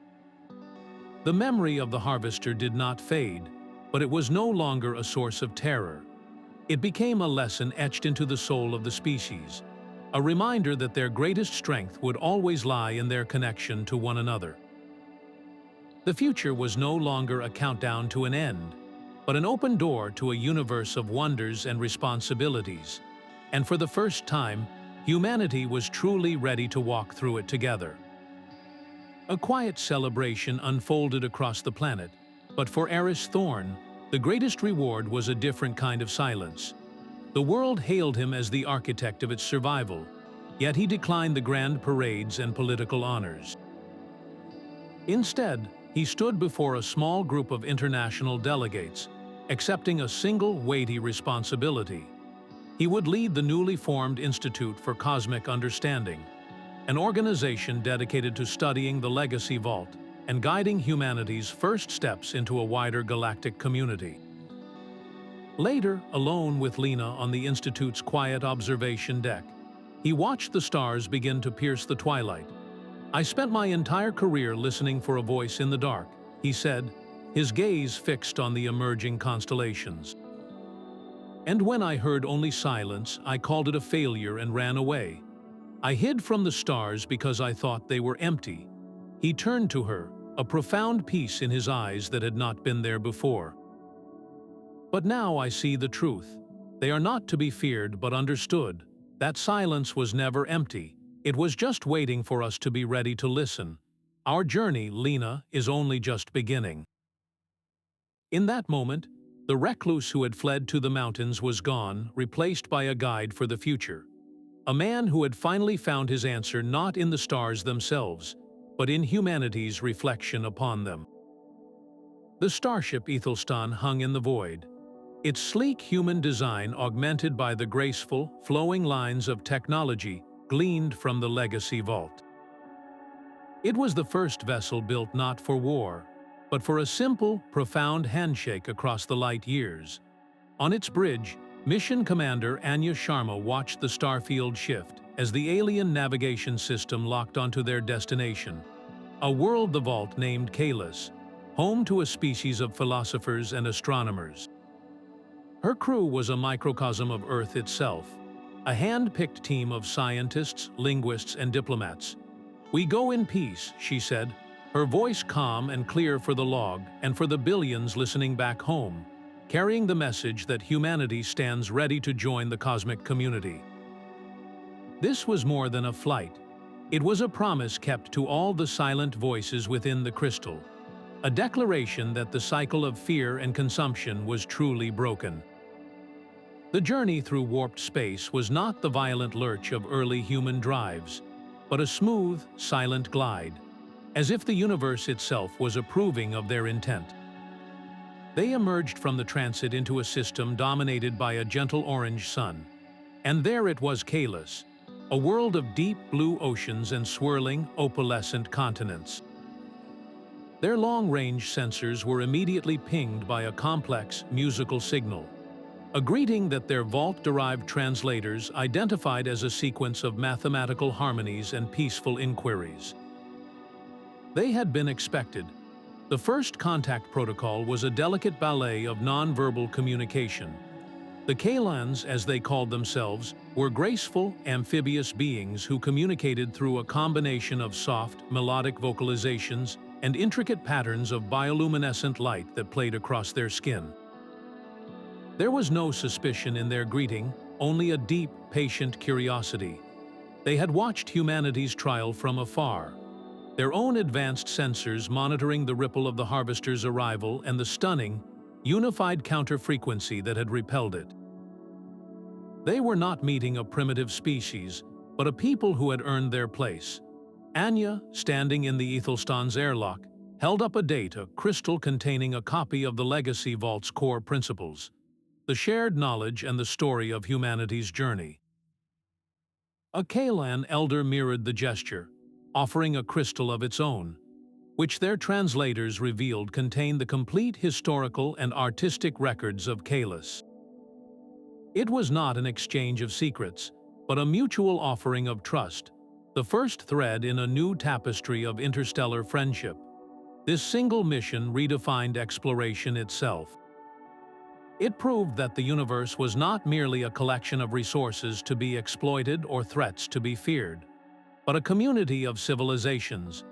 The memory of the Harvester did not fade, but it was no longer a source of terror. It became a lesson etched into the soul of the species, a reminder that their greatest strength would always lie in their connection to one another. The future was no longer a countdown to an end, but an open door to a universe of wonders and responsibilities. And for the first time, humanity was truly ready to walk through it together. A quiet celebration unfolded across the planet, but for Aris Thorne, the greatest reward was a different kind of silence. The world hailed him as the architect of its survival, yet he declined the grand parades and political honors. Instead, he stood before a small group of international delegates, accepting a single weighty responsibility. He would lead the newly formed Institute for Cosmic Understanding, an organization dedicated to studying the legacy vault and guiding humanity's first steps into a wider galactic community. Later, alone with Lena on the Institute's quiet observation deck, he watched the stars begin to pierce the twilight. "I spent my entire career listening for a voice in the dark," he said, his gaze fixed on the emerging constellations. "And when I heard only silence, I called it a failure and ran away. I hid from the stars because I thought they were empty." He turned to her, a profound peace in his eyes that had not been there before. "But now I see the truth. They are not to be feared but understood. That silence was never empty. It was just waiting for us to be ready to listen. Our journey, Lena, is only just beginning." In that moment, the recluse who had fled to the mountains was gone, replaced by a guide for the future. A man who had finally found his answer not in the stars themselves, but in humanity's reflection upon them. The starship Ethelstan hung in the void, its sleek human design augmented by the graceful, flowing lines of technology gleaned from the legacy vault. It was the first vessel built not for war, but for a simple, profound handshake across the light years. On its bridge, Mission Commander Anya Sharma watched the starfield shift as the alien navigation system locked onto their destination, a world the vault named Kalans, home to a species of philosophers and astronomers. Her crew was a microcosm of Earth itself, a hand-picked team of scientists, linguists, and diplomats. "We go in peace," she said, her voice calm and clear for the log and for the billions listening back home, carrying the message that humanity stands ready to join the cosmic community. This was more than a flight. It was a promise kept to all the silent voices within the crystal, a declaration that the cycle of fear and consumption was truly broken. The journey through warped space was not the violent lurch of early human drives, but a smooth, silent glide, as if the universe itself was approving of their intent. They emerged from the transit into a system dominated by a gentle orange sun, and there it was, Kalans, a world of deep blue oceans and swirling, opalescent continents. Their long-range sensors were immediately pinged by a complex, musical signal, a greeting that their vault-derived translators identified as a sequence of mathematical harmonies and peaceful inquiries. They had been expected. The first contact protocol was a delicate ballet of non-verbal communication. The Kalans, as they called themselves, were graceful, amphibious beings who communicated through a combination of soft, melodic vocalizations and intricate patterns of bioluminescent light that played across their skin. There was no suspicion in their greeting, only a deep, patient curiosity. They had watched humanity's trial from afar, their own advanced sensors monitoring the ripple of the harvester's arrival and the stunning, unified counter-frequency that had repelled it. They were not meeting a primitive species, but a people who had earned their place. Anya, standing in the Ethelstan's airlock, held up a date, a crystal containing a copy of the Legacy Vault's core principles, the shared knowledge and the story of humanity's journey. A Kalan elder mirrored the gesture, offering a crystal of its own, which their translators revealed contained the complete historical and artistic records of Kalans. It was not an exchange of secrets, but a mutual offering of trust, the first thread in a new tapestry of interstellar friendship. This single mission redefined exploration itself. It proved that the universe was not merely a collection of resources to be exploited or threats to be feared, but a community of civilizations,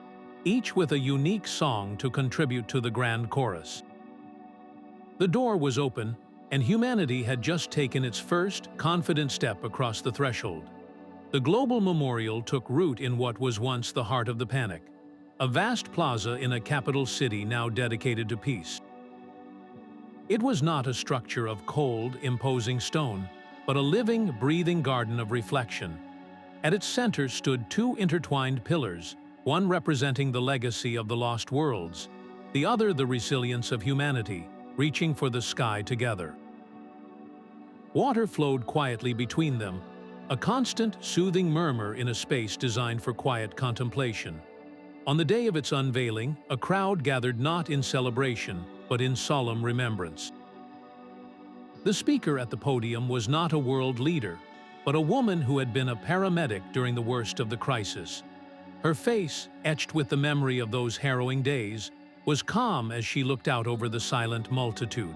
each with a unique song to contribute to the grand chorus. The door was open, and humanity had just taken its first, confident step across the threshold. The global memorial took root in what was once the heart of the panic, a vast plaza in a capital city now dedicated to peace. It was not a structure of cold, imposing stone, but a living, breathing garden of reflection. At its center stood two intertwined pillars, one representing the legacy of the lost worlds, the other the resilience of humanity, reaching for the sky together. Water flowed quietly between them, a constant, soothing murmur in a space designed for quiet contemplation. On the day of its unveiling, a crowd gathered not in celebration, but in solemn remembrance. The speaker at the podium was not a world leader, but a woman who had been a paramedic during the worst of the crisis. Her face, etched with the memory of those harrowing days, was calm as she looked out over the silent multitude.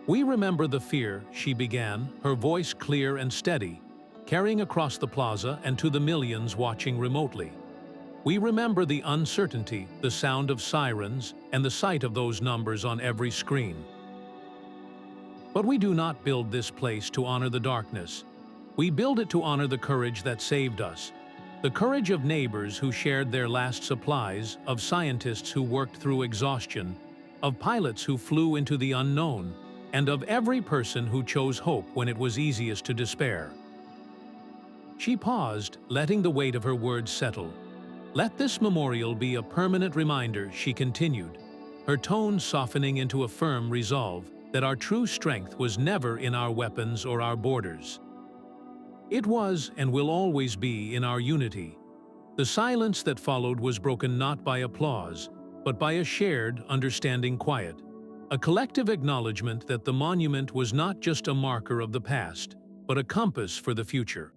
"We remember the fear," she began, her voice clear and steady, carrying across the plaza and to the millions watching remotely. "We remember the uncertainty, the sound of sirens, and the sight of those numbers on every screen. But we do not build this place to honor the darkness. We build it to honor the courage that saved us. The courage of neighbors who shared their last supplies, of scientists who worked through exhaustion, of pilots who flew into the unknown, and of every person who chose hope when it was easiest to despair." She paused, letting the weight of her words settle. "Let this memorial be a permanent reminder," she continued, her tone softening into a firm resolve, "that our true strength was never in our weapons or our borders. It was, and will always be, in our unity." The silence that followed was broken not by applause, but by a shared, understanding quiet, a collective acknowledgement that the monument was not just a marker of the past, but a compass for the future.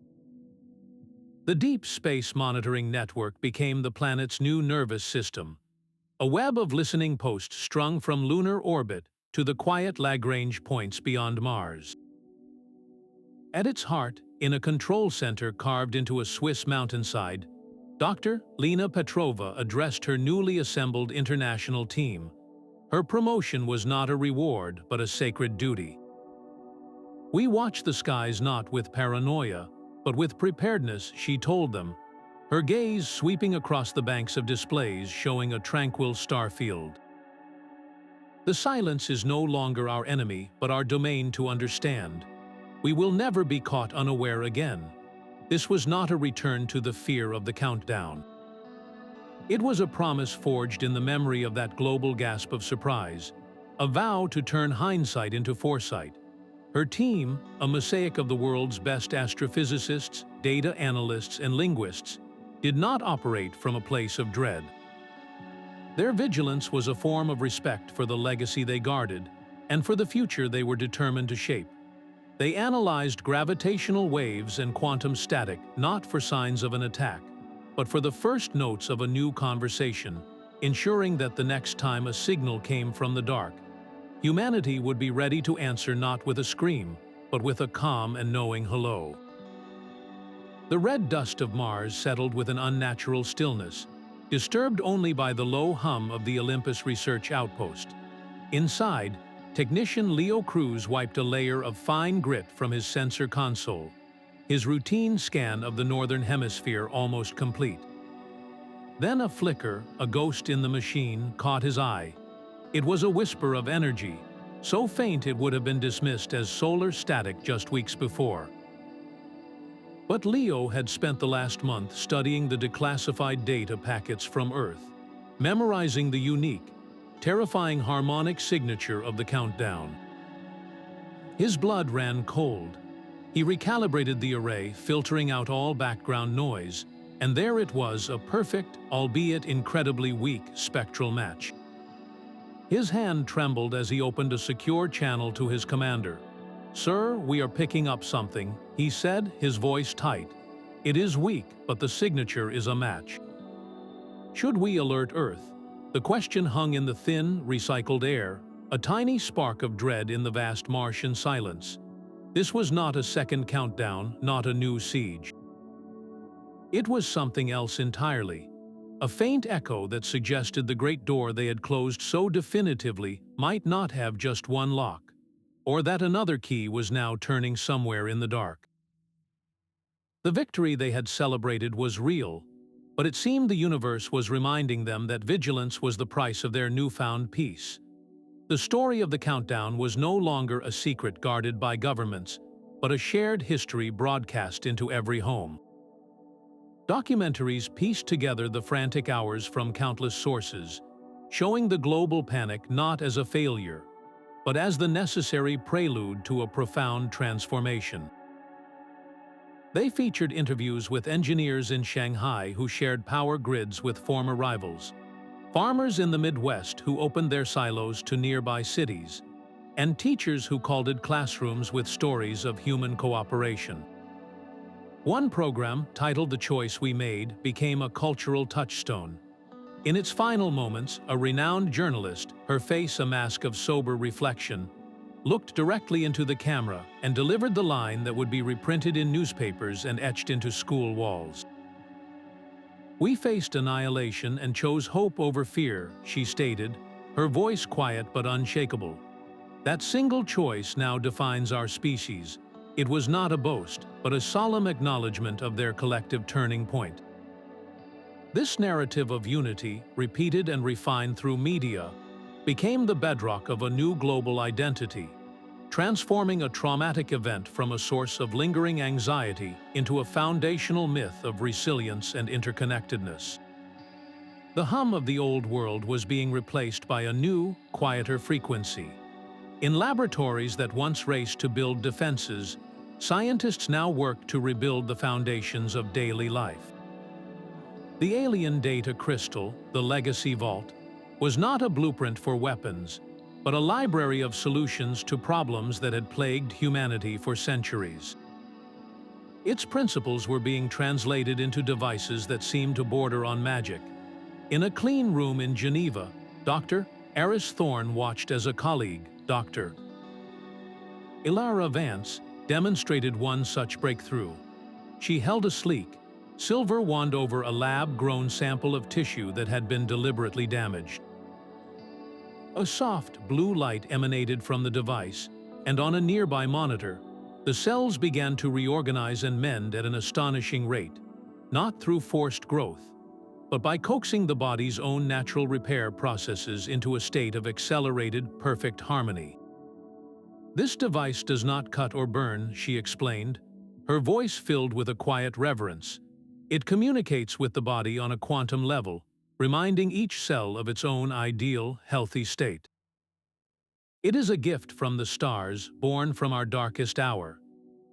The Deep Space Monitoring Network became the planet's new nervous system, a web of listening posts strung from lunar orbit to the quiet Lagrange points beyond Mars. At its heart, in a control center carved into a Swiss mountainside, Dr. Lena Petrova addressed her newly assembled international team. Her promotion was not a reward, but a sacred duty. "We watch the skies not with paranoia, but with preparedness," she told them, her gaze sweeping across the banks of displays showing a tranquil star field. "The silence is no longer our enemy, but our domain to understand. We will never be caught unaware again." This was not a return to the fear of the countdown. It was a promise forged in the memory of that global gasp of surprise, a vow to turn hindsight into foresight. Her team, a mosaic of the world's best astrophysicists, data analysts, and linguists, did not operate from a place of dread. Their vigilance was a form of respect for the legacy they guarded, and for the future they were determined to shape. They analyzed gravitational waves and quantum static not for signs of an attack, but for the first notes of a new conversation, ensuring that the next time a signal came from the dark, humanity would be ready to answer not with a scream, but with a calm and knowing hello. The red dust of Mars settled with an unnatural stillness, disturbed only by the low hum of the Olympus research outpost. Inside, technician Leo Cruz wiped a layer of fine grit from his sensor console, his routine scan of the northern hemisphere almost complete. Then a flicker, a ghost in the machine, caught his eye. It was a whisper of energy, so faint it would have been dismissed as solar static just weeks before. But Leo had spent the last month studying the declassified data packets from Earth, memorizing the unique, terrifying harmonic signature of the countdown. His blood ran cold. He recalibrated the array, filtering out all background noise, and there it was, a perfect, albeit incredibly weak, spectral match. His hand trembled as he opened a secure channel to his commander. "Sir, we are picking up something," he said, his voice tight. "It is weak, but the signature is a match." Should we alert Earth? The question hung in the thin, recycled air, a tiny spark of dread in the vast Martian silence. This was not a second countdown, not a new siege. It was something else entirely. A faint echo that suggested the great door they had closed so definitively might not have just one lock, or that another key was now turning somewhere in the dark. The victory they had celebrated was real, but it seemed the universe was reminding them that vigilance was the price of their newfound peace. The story of the countdown was no longer a secret guarded by governments. but a shared history broadcast into every home. Documentaries pieced together the frantic hours from countless sources, showing the global panic not as a failure, but as the necessary prelude to a profound transformation. They featured interviews with engineers in Shanghai who shared power grids with former rivals, farmers in the Midwest who opened their silos to nearby cities, and teachers who called classrooms with stories of human cooperation. One program, titled The Choice We Made, became a cultural touchstone. In its final moments, a renowned journalist, her face a mask of sober reflection, looked directly into the camera and delivered the line that would be reprinted in newspapers and etched into school walls. "We faced annihilation and chose hope over fear," she stated, her voice quiet but unshakable. "That single choice now defines our species." It was not a boast, but a solemn acknowledgement of their collective turning point. This narrative of unity, repeated and refined through media, became the bedrock of a new global identity, transforming a traumatic event from a source of lingering anxiety into a foundational myth of resilience and interconnectedness. The hum of the old world was being replaced by a new, quieter frequency. In laboratories that once raced to build defenses, scientists now work to rebuild the foundations of daily life. The alien data crystal, the legacy vault, was not a blueprint for weapons, but a library of solutions to problems that had plagued humanity for centuries. Its principles were being translated into devices that seemed to border on magic. In a clean room in Geneva, Dr. Aris Thorne watched as a colleague, Dr. Ilara Vance, demonstrated one such breakthrough. She held a sleek, silver wand over a lab-grown sample of tissue that had been deliberately damaged. A soft blue light emanated from the device, and on a nearby monitor, the cells began to reorganize and mend at an astonishing rate, not through forced growth, but by coaxing the body's own natural repair processes into a state of accelerated, perfect harmony. "This device does not cut or burn," she explained, her voice filled with a quiet reverence. "It communicates with the body on a quantum level, reminding each cell of its own ideal, healthy state. It is a gift from the stars, born from our darkest hour."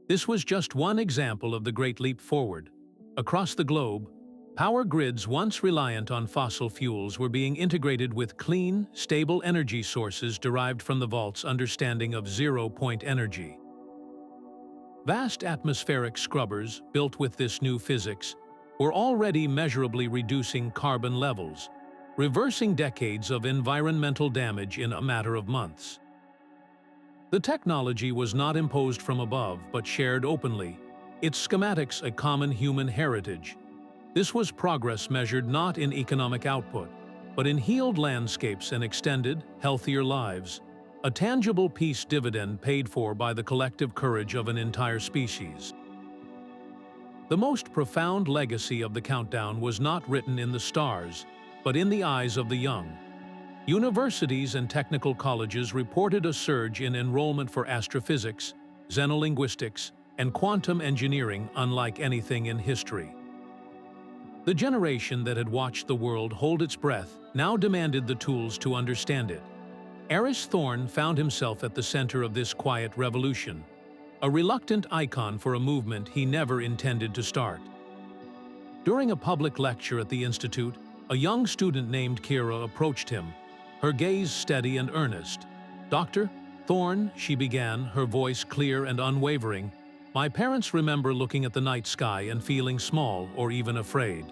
This was just one example of the great leap forward. Across the globe, power grids once reliant on fossil fuels were being integrated with clean, stable energy sources derived from the vault's understanding of zero-point energy. Vast atmospheric scrubbers, built with this new physics, were already measurably reducing carbon levels, reversing decades of environmental damage in a matter of months. The technology was not imposed from above, but shared openly, its schematics a common human heritage. This was progress measured not in economic output, but in healed landscapes and extended, healthier lives, a tangible peace dividend paid for by the collective courage of an entire species. The most profound legacy of the countdown was not written in the stars, but in the eyes of the young. Universities and technical colleges reported a surge in enrollment for astrophysics, xenolinguistics, and quantum engineering unlike anything in history. The generation that had watched the world hold its breath now demanded the tools to understand it. Aris Thorne found himself at the center of this quiet revolution, a reluctant icon for a movement he never intended to start. During a public lecture at the Institute, a young student named Kira approached him, her gaze steady and earnest. "Dr. Thorne," she began, her voice clear and unwavering, "my parents remember looking at the night sky and feeling small or even afraid.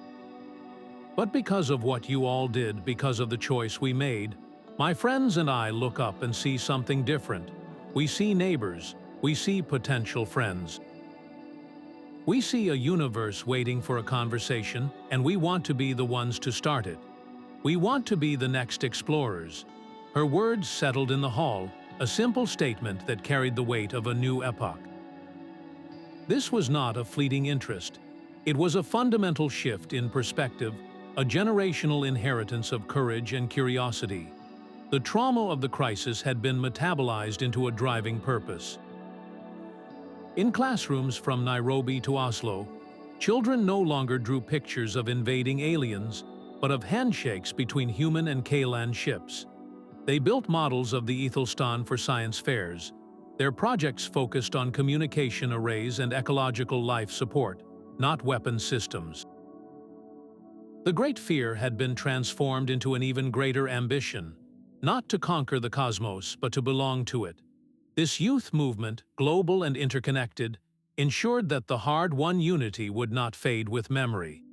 But because of what you all did, because of the choice we made, my friends and I look up and see something different. We see neighbors. We see potential friends. We see a universe waiting for a conversation, and we want to be the ones to start it. We want to be the next explorers." Her words settled in the hall, a simple statement that carried the weight of a new epoch. This was not a fleeting interest. It was a fundamental shift in perspective, a generational inheritance of courage and curiosity. The trauma of the crisis had been metabolized into a driving purpose. In classrooms from Nairobi to Oslo, children no longer drew pictures of invading aliens, but of handshakes between human and Kalan ships. They built models of the Ethelstan for science fairs. Their projects focused on communication arrays and ecological life support, not weapon systems. The Great Fear had been transformed into an even greater ambition, not to conquer the cosmos, but to belong to it. This youth movement, global and interconnected, ensured that the hard-won unity would not fade with memory.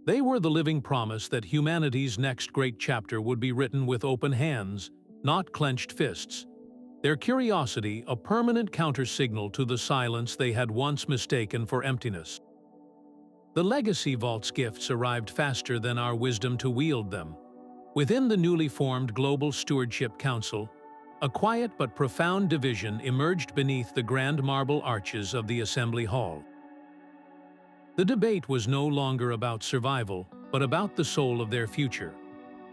They were the living promise that humanity's next great chapter would be written with open hands, not clenched fists. Their curiosity, a permanent counter-signal to the silence they had once mistaken for emptiness. The Legacy Vault's gifts arrived faster than our wisdom to wield them. Within the newly formed Global Stewardship Council, a quiet but profound division emerged beneath the grand marble arches of the Assembly Hall. The debate was no longer about survival, but about the soul of their future.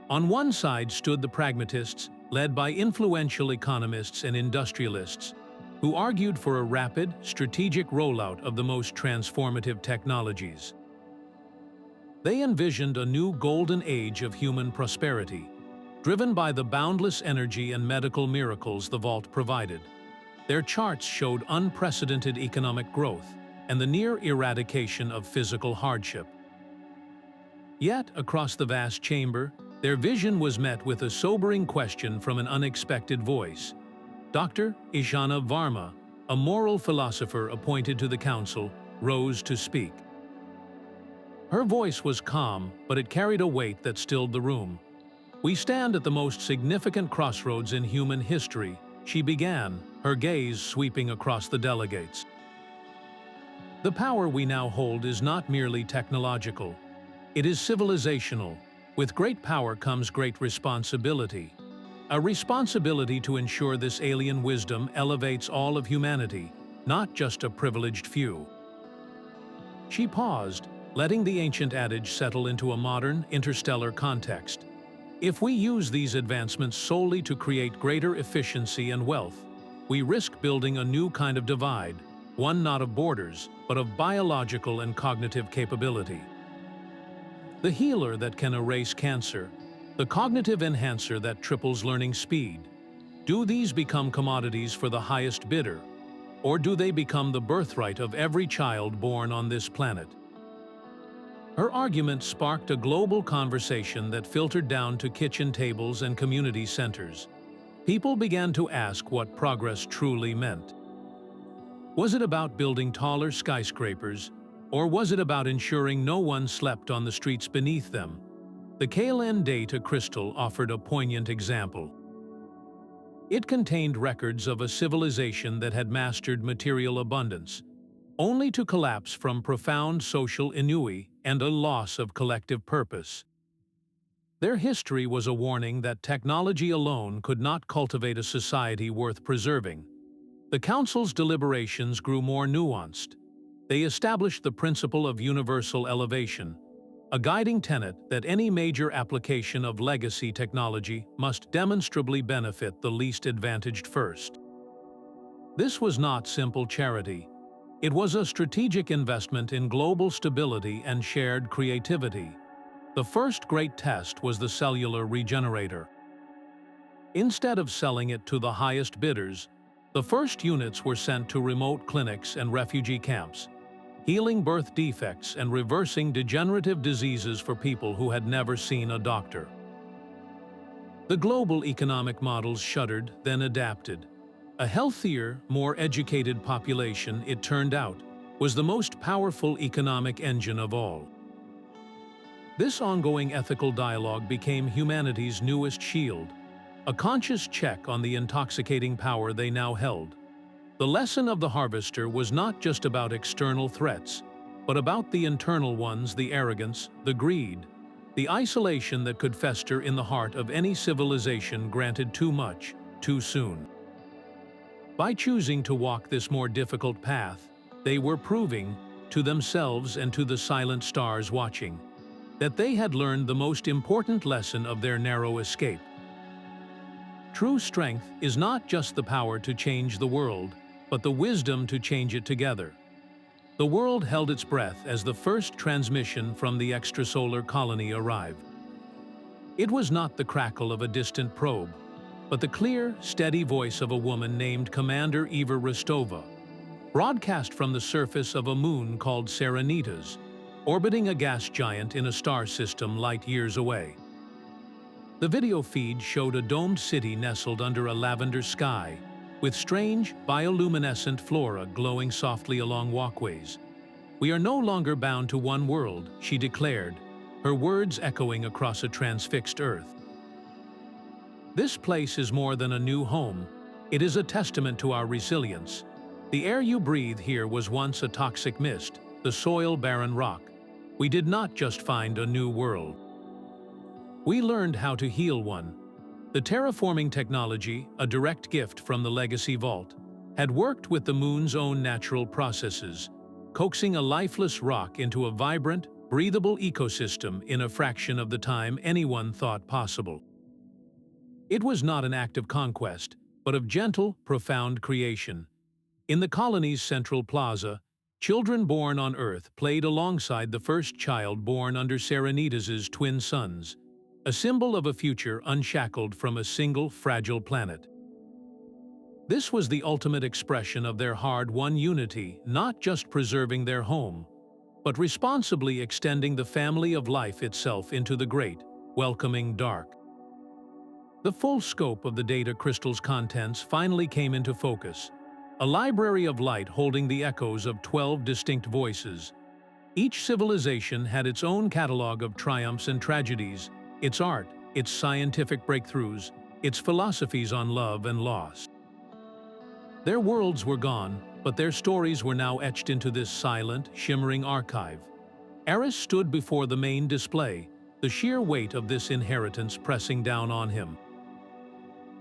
On one side stood the pragmatists, led by influential economists and industrialists, who argued for a rapid, strategic rollout of the most transformative technologies. They envisioned a new golden age of human prosperity, driven by the boundless energy and medical miracles the Vault provided. Their charts showed unprecedented economic growth and the near eradication of physical hardship. Yet, across the vast chamber, their vision was met with a sobering question from an unexpected voice. Dr. Ishana Varma, a moral philosopher appointed to the council, rose to speak. Her voice was calm, but it carried a weight that stilled the room. "We stand at the most significant crossroads in human history," she began, her gaze sweeping across the delegates. "The power we now hold is not merely technological. It is civilizational. With great power comes great responsibility. A responsibility to ensure this alien wisdom elevates all of humanity, not just a privileged few." She paused, letting the ancient adage settle into a modern, interstellar context. If we use these advancements solely to create greater efficiency and wealth, we risk building a new kind of divide, one not of borders, but of biological and cognitive capability. The healer that can erase cancer, the cognitive enhancer that triples learning speed. Do these become commodities for the highest bidder, or do they become the birthright of every child born on this planet? Her argument sparked a global conversation that filtered down to kitchen tables and community centers. People began to ask what progress truly meant. Was it about building taller skyscrapers, or was it about ensuring no one slept on the streets beneath them? The Kalan data crystal offered a poignant example. It contained records of a civilization that had mastered material abundance, only to collapse from profound social ennui and a loss of collective purpose. Their history was a warning that technology alone could not cultivate a society worth preserving. The Council's deliberations grew more nuanced. They established the principle of universal elevation, a guiding tenet that any major application of legacy technology must demonstrably benefit the least advantaged first. This was not simple charity. It was a strategic investment in global stability and shared creativity. The first great test was the cellular regenerator. Instead of selling it to the highest bidders, the first units were sent to remote clinics and refugee camps, healing birth defects and reversing degenerative diseases for people who had never seen a doctor. The global economic models shuddered, then adapted. A healthier, more educated population, it turned out, was the most powerful economic engine of all. This ongoing ethical dialogue became humanity's newest shield, a conscious check on the intoxicating power they now held. The lesson of the Harvester was not just about external threats, but about the internal ones: the arrogance, the greed, the isolation that could fester in the heart of any civilization granted too much, too soon. By choosing to walk this more difficult path, they were proving, to themselves and to the silent stars watching, that they had learned the most important lesson of their narrow escape. True strength is not just the power to change the world, but the wisdom to change it together. The world held its breath as the first transmission from the extrasolar colony arrived. It was not the crackle of a distant probe, but the clear, steady voice of a woman named Commander Eva Rostova, broadcast from the surface of a moon called Serenitas, orbiting a gas giant in a star system light years away. The video feed showed a domed city nestled under a lavender sky, with strange, bioluminescent flora glowing softly along walkways. "We are no longer bound to one world," she declared, her words echoing across a transfixed Earth. "This place is more than a new home. It is a testament to our resilience. The air you breathe here was once a toxic mist, the soil barren rock. We did not just find a new world. We learned how to heal one." The terraforming technology, a direct gift from the Legacy Vault, had worked with the moon's own natural processes, coaxing a lifeless rock into a vibrant, breathable ecosystem in a fraction of the time anyone thought possible. It was not an act of conquest, but of gentle, profound creation. In the colony's central plaza, children born on Earth played alongside the first child born under Serenitas's twin suns, a symbol of a future unshackled from a single fragile planet. This was the ultimate expression of their hard-won unity, not just preserving their home, but responsibly extending the family of life itself into the great, welcoming dark. The full scope of the data crystal's contents finally came into focus, a library of light holding the echoes of 12 distinct voices. Each civilization had its own catalog of triumphs and tragedies, its art, its scientific breakthroughs, its philosophies on love and loss. Their worlds were gone, but their stories were now etched into this silent, shimmering archive. Aris stood before the main display, the sheer weight of this inheritance pressing down on him.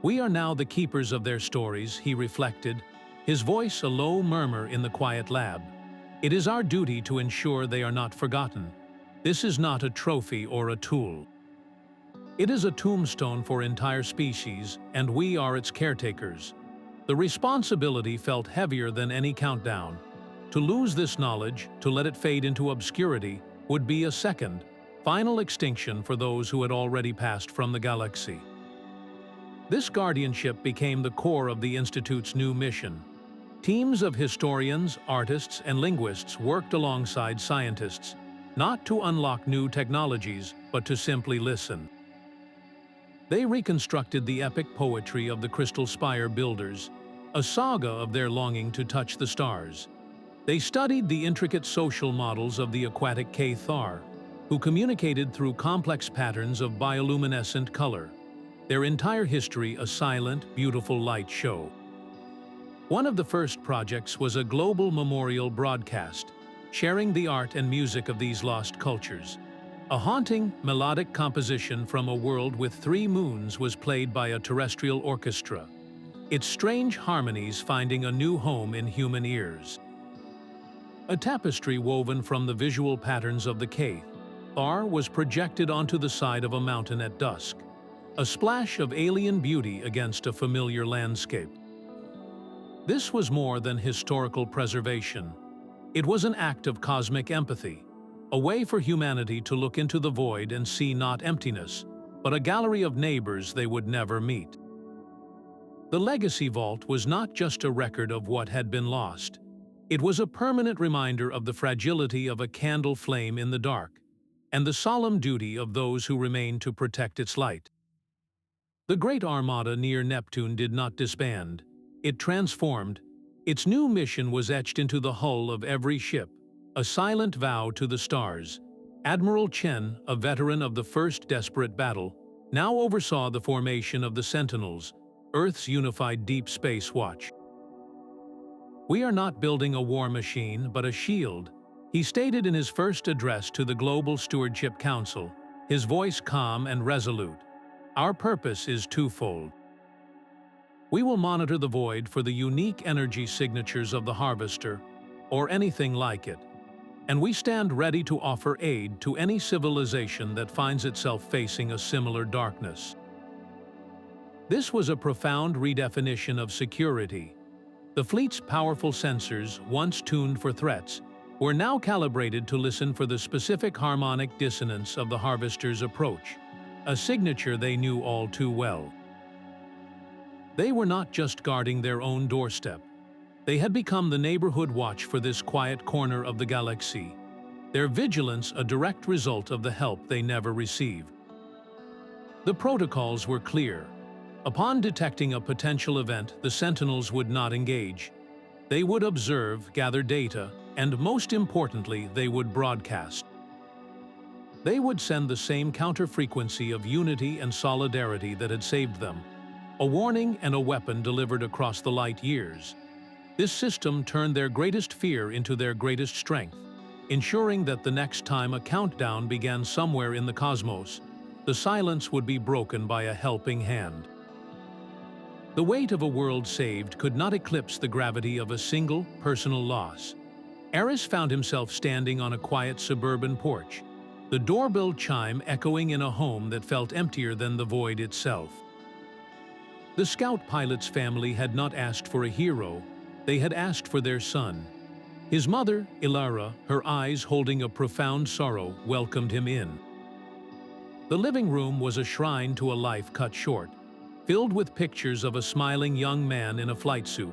"We are now the keepers of their stories," he reflected, his voice a low murmur in the quiet lab. "It is our duty to ensure they are not forgotten. This is not a trophy or a tool. It is a tombstone for entire species, and we are its caretakers." The responsibility felt heavier than any countdown. To lose this knowledge, to let it fade into obscurity, would be a second, final extinction for those who had already passed from the galaxy. This guardianship became the core of the Institute's new mission. Teams of historians, artists, and linguists worked alongside scientists, not to unlock new technologies, but to simply listen. They reconstructed the epic poetry of the Crystal Spire builders, a saga of their longing to touch the stars. They studied the intricate social models of the aquatic Thar, who communicated through complex patterns of bioluminescent color, their entire history a silent, beautiful light show. One of the first projects was a global memorial broadcast, sharing the art and music of these lost cultures. A haunting, melodic composition from a world with 3 moons was played by a terrestrial orchestra, its strange harmonies finding a new home in human ears. A tapestry woven from the visual patterns of the Thar was projected onto the side of a mountain at dusk, a splash of alien beauty against a familiar landscape. This was more than historical preservation. It was an act of cosmic empathy, a way for humanity to look into the void and see not emptiness, but a gallery of neighbors they would never meet. The Legacy Vault was not just a record of what had been lost. It was a permanent reminder of the fragility of a candle flame in the dark, and the solemn duty of those who remain to protect its light. The Great Armada near Neptune did not disband. It transformed. Its new mission was etched into the hull of every ship, a silent vow to the stars. Admiral Chen, a veteran of the first desperate battle, now oversaw the formation of the Sentinels, Earth's unified deep space watch. "We are not building a war machine, but a shield," he stated in his first address to the Global Stewardship Council, his voice calm and resolute. "Our purpose is twofold. We will monitor the void for the unique energy signatures of the Harvester, or anything like it, and we stand ready to offer aid to any civilization that finds itself facing a similar darkness." This was a profound redefinition of security. The fleet's powerful sensors, once tuned for threats, were now calibrated to listen for the specific harmonic dissonance of the harvester's approach, a signature they knew all too well. They were not just guarding their own doorstep. They had become the neighborhood watch for this quiet corner of the galaxy, their vigilance a direct result of the help they never received. The protocols were clear. Upon detecting a potential event, the Sentinels would not engage. They would observe, gather data, and most importantly, they would broadcast. They would send the same counter-frequency of unity and solidarity that had saved them, a warning and a weapon delivered across the light years. This system turned their greatest fear into their greatest strength, ensuring that the next time a countdown began somewhere in the cosmos, the silence would be broken by a helping hand. The weight of a world saved could not eclipse the gravity of a single, personal loss. Aris found himself standing on a quiet suburban porch, the doorbell chime echoing in a home that felt emptier than the void itself. The scout pilot's family had not asked for a hero, they had asked for their son. His mother, Ilara, her eyes holding a profound sorrow, welcomed him in. The living room was a shrine to a life cut short, filled with pictures of a smiling young man in a flight suit,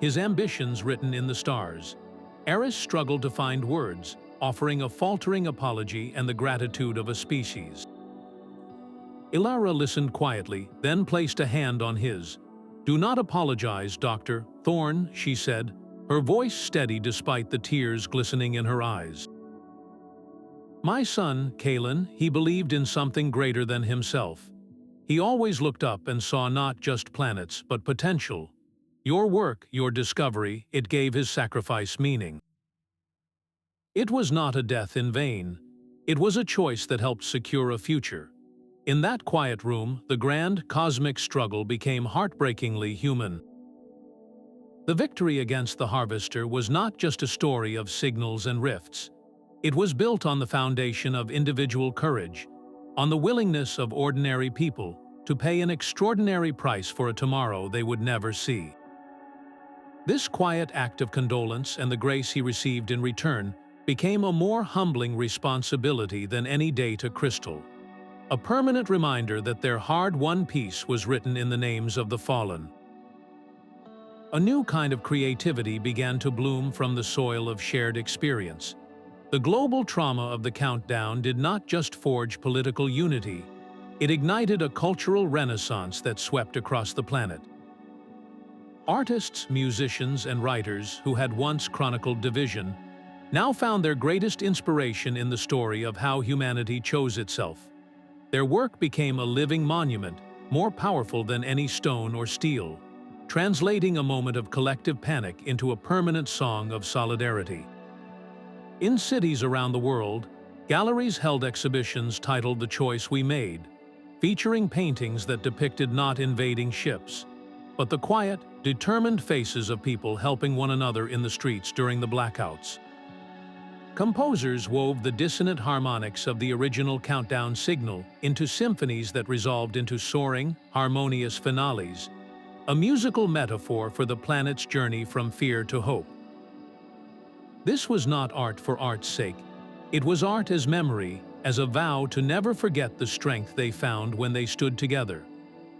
his ambitions written in the stars. Aris struggled to find words, offering a faltering apology and the gratitude of a species. Ilara listened quietly, then placed a hand on his. "Do not apologize, Dr. Thorne," she said, her voice steady despite the tears glistening in her eyes. "My son, Kalan, he believed in something greater than himself. He always looked up and saw not just planets, but potential. Your work, your discovery, it gave his sacrifice meaning. It was not a death in vain. It was a choice that helped secure a future." In that quiet room, the grand cosmic struggle became heartbreakingly human. The victory against the Harvester was not just a story of signals and rifts. It was built on the foundation of individual courage, on the willingness of ordinary people to pay an extraordinary price for a tomorrow they would never see. This quiet act of condolence and the grace he received in return became a more humbling responsibility than any data crystal. A permanent reminder that their hard-won peace was written in the names of the fallen. A new kind of creativity began to bloom from the soil of shared experience. The global trauma of the countdown did not just forge political unity, it ignited a cultural renaissance that swept across the planet. Artists, musicians, and writers who had once chronicled division now found their greatest inspiration in the story of how humanity chose itself. Their work became a living monument, more powerful than any stone or steel, translating a moment of collective panic into a permanent song of solidarity. In cities around the world, galleries held exhibitions titled "The Choice We Made," featuring paintings that depicted not invading ships, but the quiet, determined faces of people helping one another in the streets during the blackouts. Composers wove the dissonant harmonics of the original countdown signal into symphonies that resolved into soaring, harmonious finales, a musical metaphor for the planet's journey from fear to hope. This was not art for art's sake. It was art as memory, as a vow to never forget the strength they found when they stood together.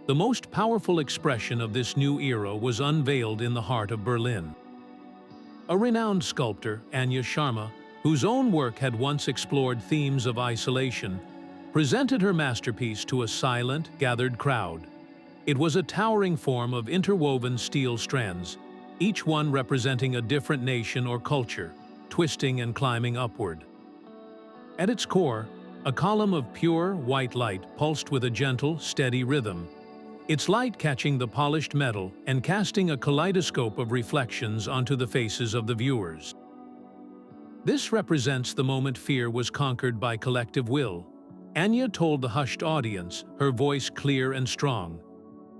The most powerful expression of this new era was unveiled in the heart of Berlin. A renowned sculptor, Anya Sharma, whose own work had once explored themes of isolation, presented her masterpiece to a silent, gathered crowd. It was a towering form of interwoven steel strands, each one representing a different nation or culture, twisting and climbing upward. At its core, a column of pure, white light pulsed with a gentle, steady rhythm, its light catching the polished metal and casting a kaleidoscope of reflections onto the faces of the viewers. This represents the moment fear was conquered by collective will. Anya told the hushed audience, her voice clear and strong.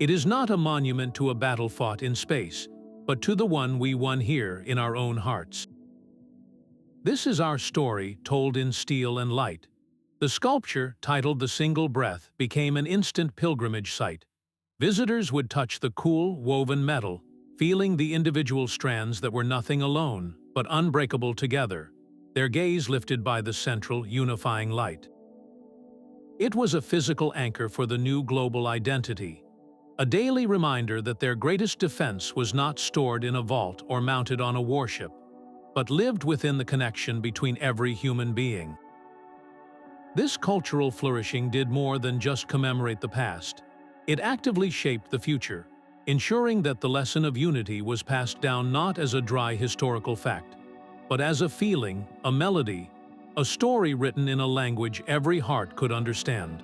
It is not a monument to a battle fought in space, but to the one we won here in our own hearts. This is our story told in steel and light. The sculpture, titled "The Single Breath," became an instant pilgrimage site. Visitors would touch the cool, woven metal, feeling the individual strands that were nothing alone, but unbreakable together, their gaze lifted by the central, unifying light. It was a physical anchor for the new global identity, a daily reminder that their greatest defense was not stored in a vault or mounted on a warship, but lived within the connection between every human being. This cultural flourishing did more than just commemorate the past. It actively shaped the future, ensuring that the lesson of unity was passed down not as a dry historical fact, but as a feeling, a melody, a story written in a language every heart could understand.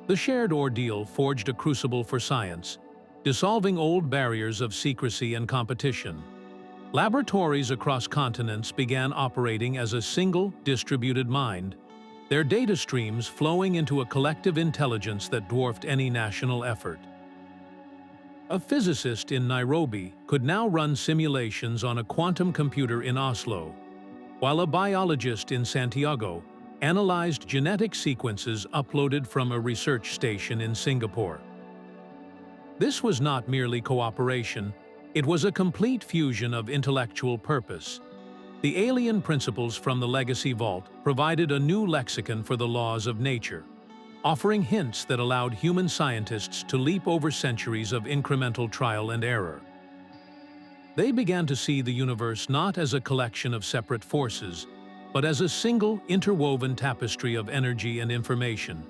The shared ordeal forged a crucible for science, dissolving old barriers of secrecy and competition. Laboratories across continents began operating as a single, distributed mind, their data streams flowing into a collective intelligence that dwarfed any national effort. A physicist in Nairobi could now run simulations on a quantum computer in Oslo, while a biologist in Santiago analyzed genetic sequences uploaded from a research station in Singapore. This was not merely cooperation, it was a complete fusion of intellectual purpose. The alien principles from the Legacy Vault provided a new lexicon for the laws of nature, offering hints that allowed human scientists to leap over centuries of incremental trial and error. They began to see the universe not as a collection of separate forces, but as a single, interwoven tapestry of energy and information.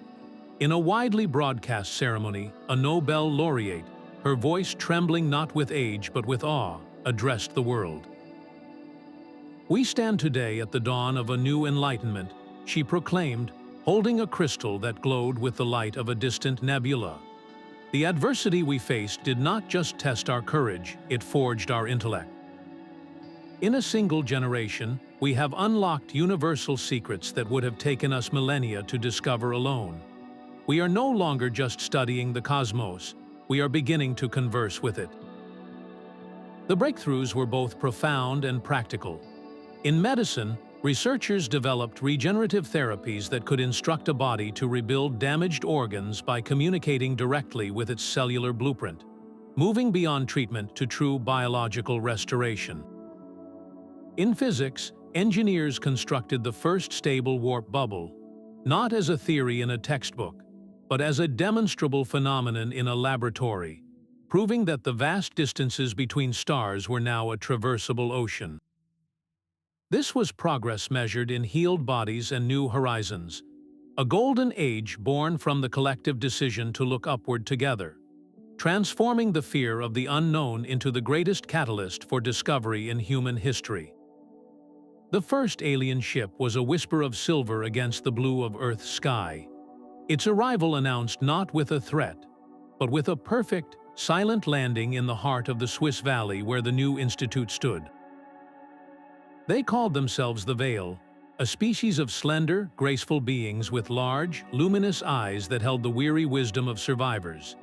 In a widely broadcast ceremony, a Nobel laureate, her voice trembling not with age but with awe, addressed the world. "We stand today at the dawn of a new enlightenment," she proclaimed, holding a crystal that glowed with the light of a distant nebula. "The adversity we faced did not just test our courage, it forged our intellect. In a single generation, we have unlocked universal secrets that would have taken us millennia to discover alone. We are no longer just studying the cosmos, we are beginning to converse with it." The breakthroughs were both profound and practical. In medicine, researchers developed regenerative therapies that could instruct a body to rebuild damaged organs by communicating directly with its cellular blueprint, moving beyond treatment to true biological restoration. In physics, engineers constructed the first stable warp bubble, not as a theory in a textbook, but as a demonstrable phenomenon in a laboratory, proving that the vast distances between stars were now a traversable ocean. This was progress measured in healed bodies and new horizons, a golden age born from the collective decision to look upward together, transforming the fear of the unknown into the greatest catalyst for discovery in human history. The first alien ship was a whisper of silver against the blue of Earth's sky. Its arrival announced not with a threat, but with a perfect, silent landing in the heart of the Swiss Valley where the new institute stood. They called themselves the Vale, a species of slender, graceful beings with large, luminous eyes that held the weary wisdom of survivors.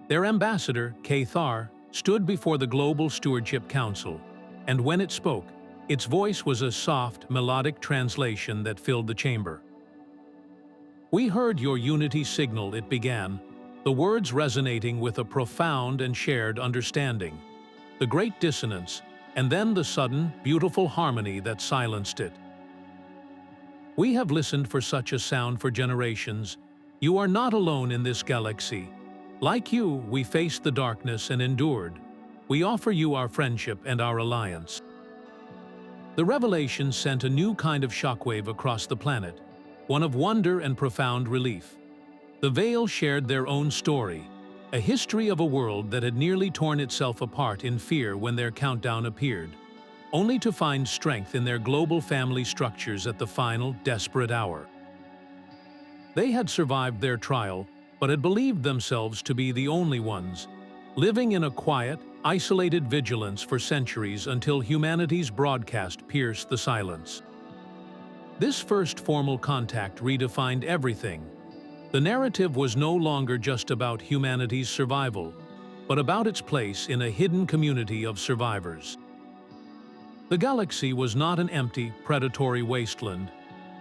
Their ambassador, Thar, stood before the Global Stewardship Council, and when it spoke, its voice was a soft, melodic translation that filled the chamber. "We heard your unity signal," it began, the words resonating with a profound and shared understanding. The great dissonance, and then the sudden, beautiful harmony that silenced it. "We have listened for such a sound for generations. You are not alone in this galaxy. Like you, we faced the darkness and endured. We offer you our friendship and our alliance." The revelation sent a new kind of shockwave across the planet, one of wonder and profound relief. The Vale shared their own story, a history of a world that had nearly torn itself apart in fear when their countdown appeared, only to find strength in their global family structures at the final, desperate hour. They had survived their trial, but had believed themselves to be the only ones, living in a quiet, isolated vigilance for centuries until humanity's broadcast pierced the silence. This first formal contact redefined everything. The narrative was no longer just about humanity's survival, but about its place in a hidden community of survivors. The galaxy was not an empty, predatory wasteland.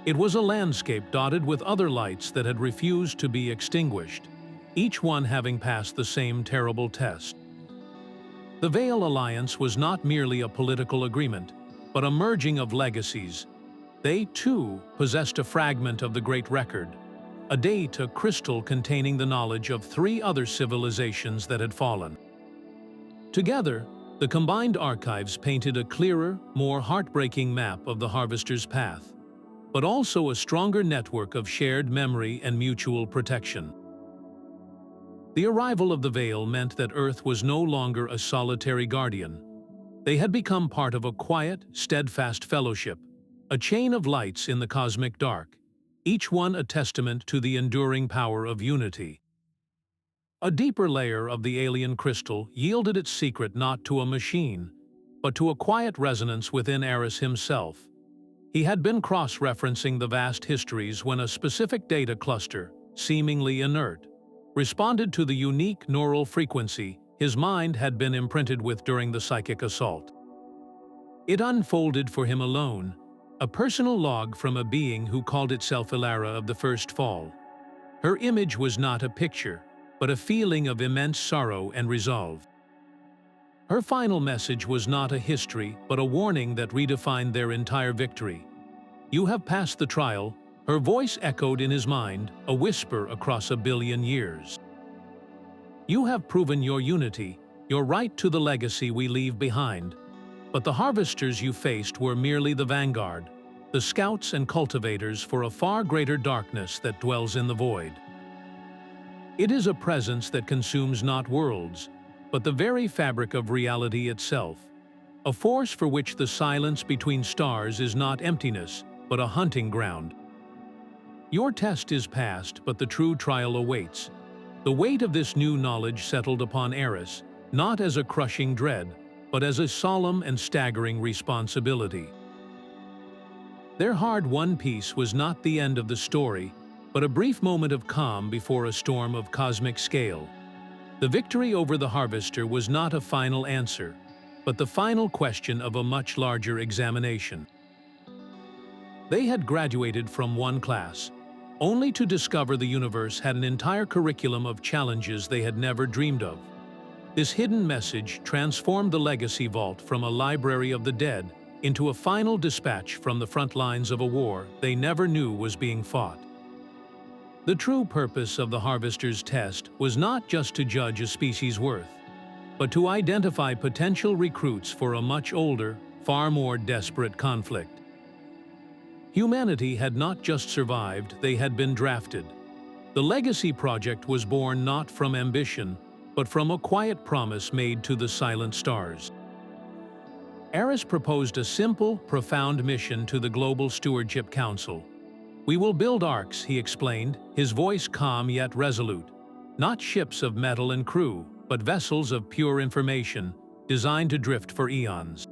It was a landscape dotted with other lights that had refused to be extinguished, each one having passed the same terrible test. The Vale alliance was not merely a political agreement, but a merging of legacies. They, too, possessed a fragment of the Great Record, a data crystal containing the knowledge of 3 other civilizations that had fallen. Together, the combined archives painted a clearer, more heartbreaking map of the Harvester's path, but also a stronger network of shared memory and mutual protection. The arrival of the Vale meant that Earth was no longer a solitary guardian. They had become part of a quiet, steadfast fellowship, a chain of lights in the cosmic dark, each one a testament to the enduring power of unity. A deeper layer of the alien crystal yielded its secret not to a machine, but to a quiet resonance within Aris himself. He had been cross-referencing the vast histories when a specific data cluster, seemingly inert, responded to the unique neural frequency his mind had been imprinted with during the psychic assault. It unfolded for him alone, a personal log from a being who called itself Ilara of the First Fall. Her image was not a picture, but a feeling of immense sorrow and resolve. Her final message was not a history, but a warning that redefined their entire victory. "You have passed the trial," her voice echoed in his mind, a whisper across 1 billion years. "You have proven your unity, your right to the legacy we leave behind. But the harvesters you faced were merely the vanguard, the scouts and cultivators for a far greater darkness that dwells in the void. It is a presence that consumes not worlds, but the very fabric of reality itself, a force for which the silence between stars is not emptiness, but a hunting ground. Your test is past, but the true trial awaits." The weight of this new knowledge settled upon Aris, not as a crushing dread, but as a solemn and staggering responsibility. Their hard-won peace was not the end of the story, but a brief moment of calm before a storm of cosmic scale. The victory over the Harvester was not a final answer, but the final question of a much larger examination. They had graduated from one class, only to discover the universe had an entire curriculum of challenges they had never dreamed of. This hidden message transformed the Legacy Vault from a library of the dead into a final dispatch from the front lines of a war they never knew was being fought. The true purpose of the Harvester's test was not just to judge a species' worth, but to identify potential recruits for a much older, far more desperate conflict. Humanity had not just survived, they had been drafted. The Legacy Project was born not from ambition, but from a quiet promise made to the silent stars. Aris proposed a simple, profound mission to the Global Stewardship Council. "We will build arcs," he explained, his voice calm yet resolute. "Not ships of metal and crew, but vessels of pure information, designed to drift for eons.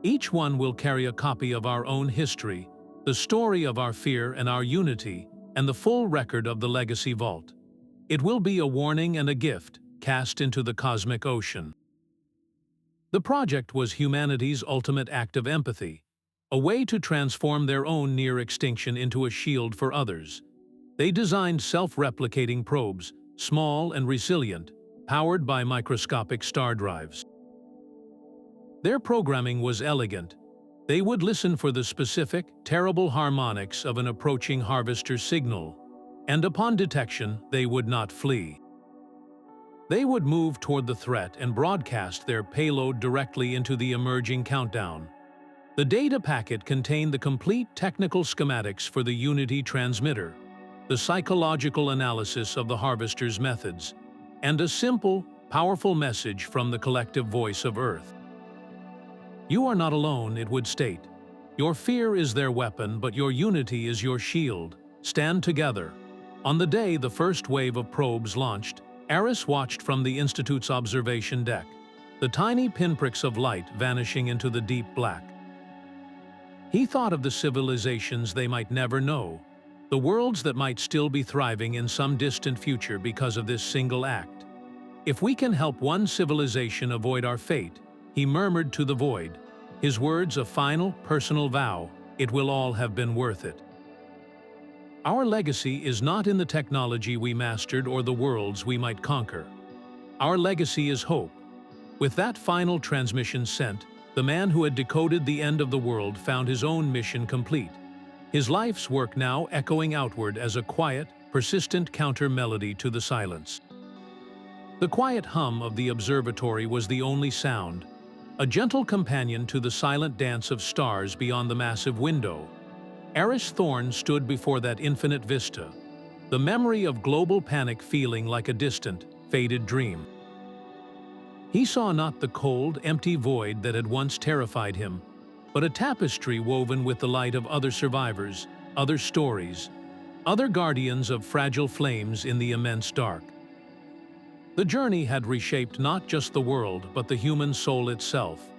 Each one will carry a copy of our own history, the story of our fear and our unity, and the full record of the Legacy Vault. It will be a warning and a gift, cast into the cosmic ocean." The project was humanity's ultimate act of empathy, a way to transform their own near extinction into a shield for others. They designed self-replicating probes, small and resilient, powered by microscopic star drives. Their programming was elegant. They would listen for the specific, terrible harmonics of an approaching harvester signal, and upon detection, they would not flee. They would move toward the threat and broadcast their payload directly into the emerging countdown. The data packet contained the complete technical schematics for the Unity transmitter, the psychological analysis of the Harvester's methods, and a simple, powerful message from the collective voice of Earth. "You are not alone," it would state. "Your fear is their weapon, but your unity is your shield. Stand together." On the day the first wave of probes launched, Aris watched from the Institute's observation deck, the tiny pinpricks of light vanishing into the deep black. He thought of the civilizations they might never know, the worlds that might still be thriving in some distant future because of this single act. "If we can help one civilization avoid our fate," he murmured to the void, his words a final, personal vow, "it will all have been worth it." Our legacy is not in the technology we mastered or the worlds we might conquer. Our legacy is hope, With that final transmission sent, the man who had decoded the end of the world found his own mission complete. His life's work now echoing outward as a quiet, persistent counter-melody to the silence. The quiet hum of the observatory was the only sound, a gentle companion to the silent dance of stars beyond the massive window. Aris Thorne stood before that infinite vista, the memory of global panic feeling like a distant, faded dream. He saw not the cold, empty void that had once terrified him, but a tapestry woven with the light of other survivors, other stories, other guardians of fragile flames in the immense dark. The journey had reshaped not just the world, but the human soul itself.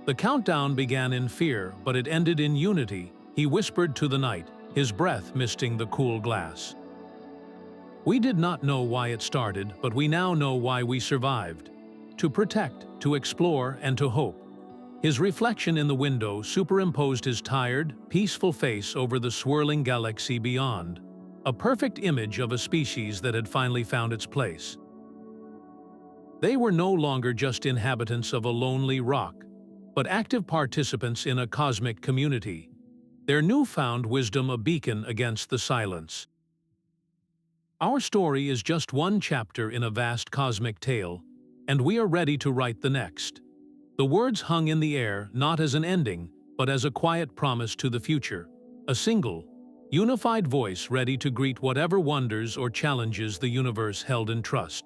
The countdown began in fear, but it ended in unity. He whispered to the night, his breath misting the cool glass. We did not know why it started, but we now know why we survived. To protect, to explore, and to hope. His reflection in the window superimposed his tired, peaceful face over the swirling galaxy beyond, a perfect image of a species that had finally found its place. They were no longer just inhabitants of a lonely rock, but active participants in a cosmic community, their newfound wisdom a beacon against the silence. Our story is just one chapter in a vast cosmic tale, and we are ready to write the next. The words hung in the air not as an ending, but as a quiet promise to the future, a single, unified voice ready to greet whatever wonders or challenges the universe held in trust.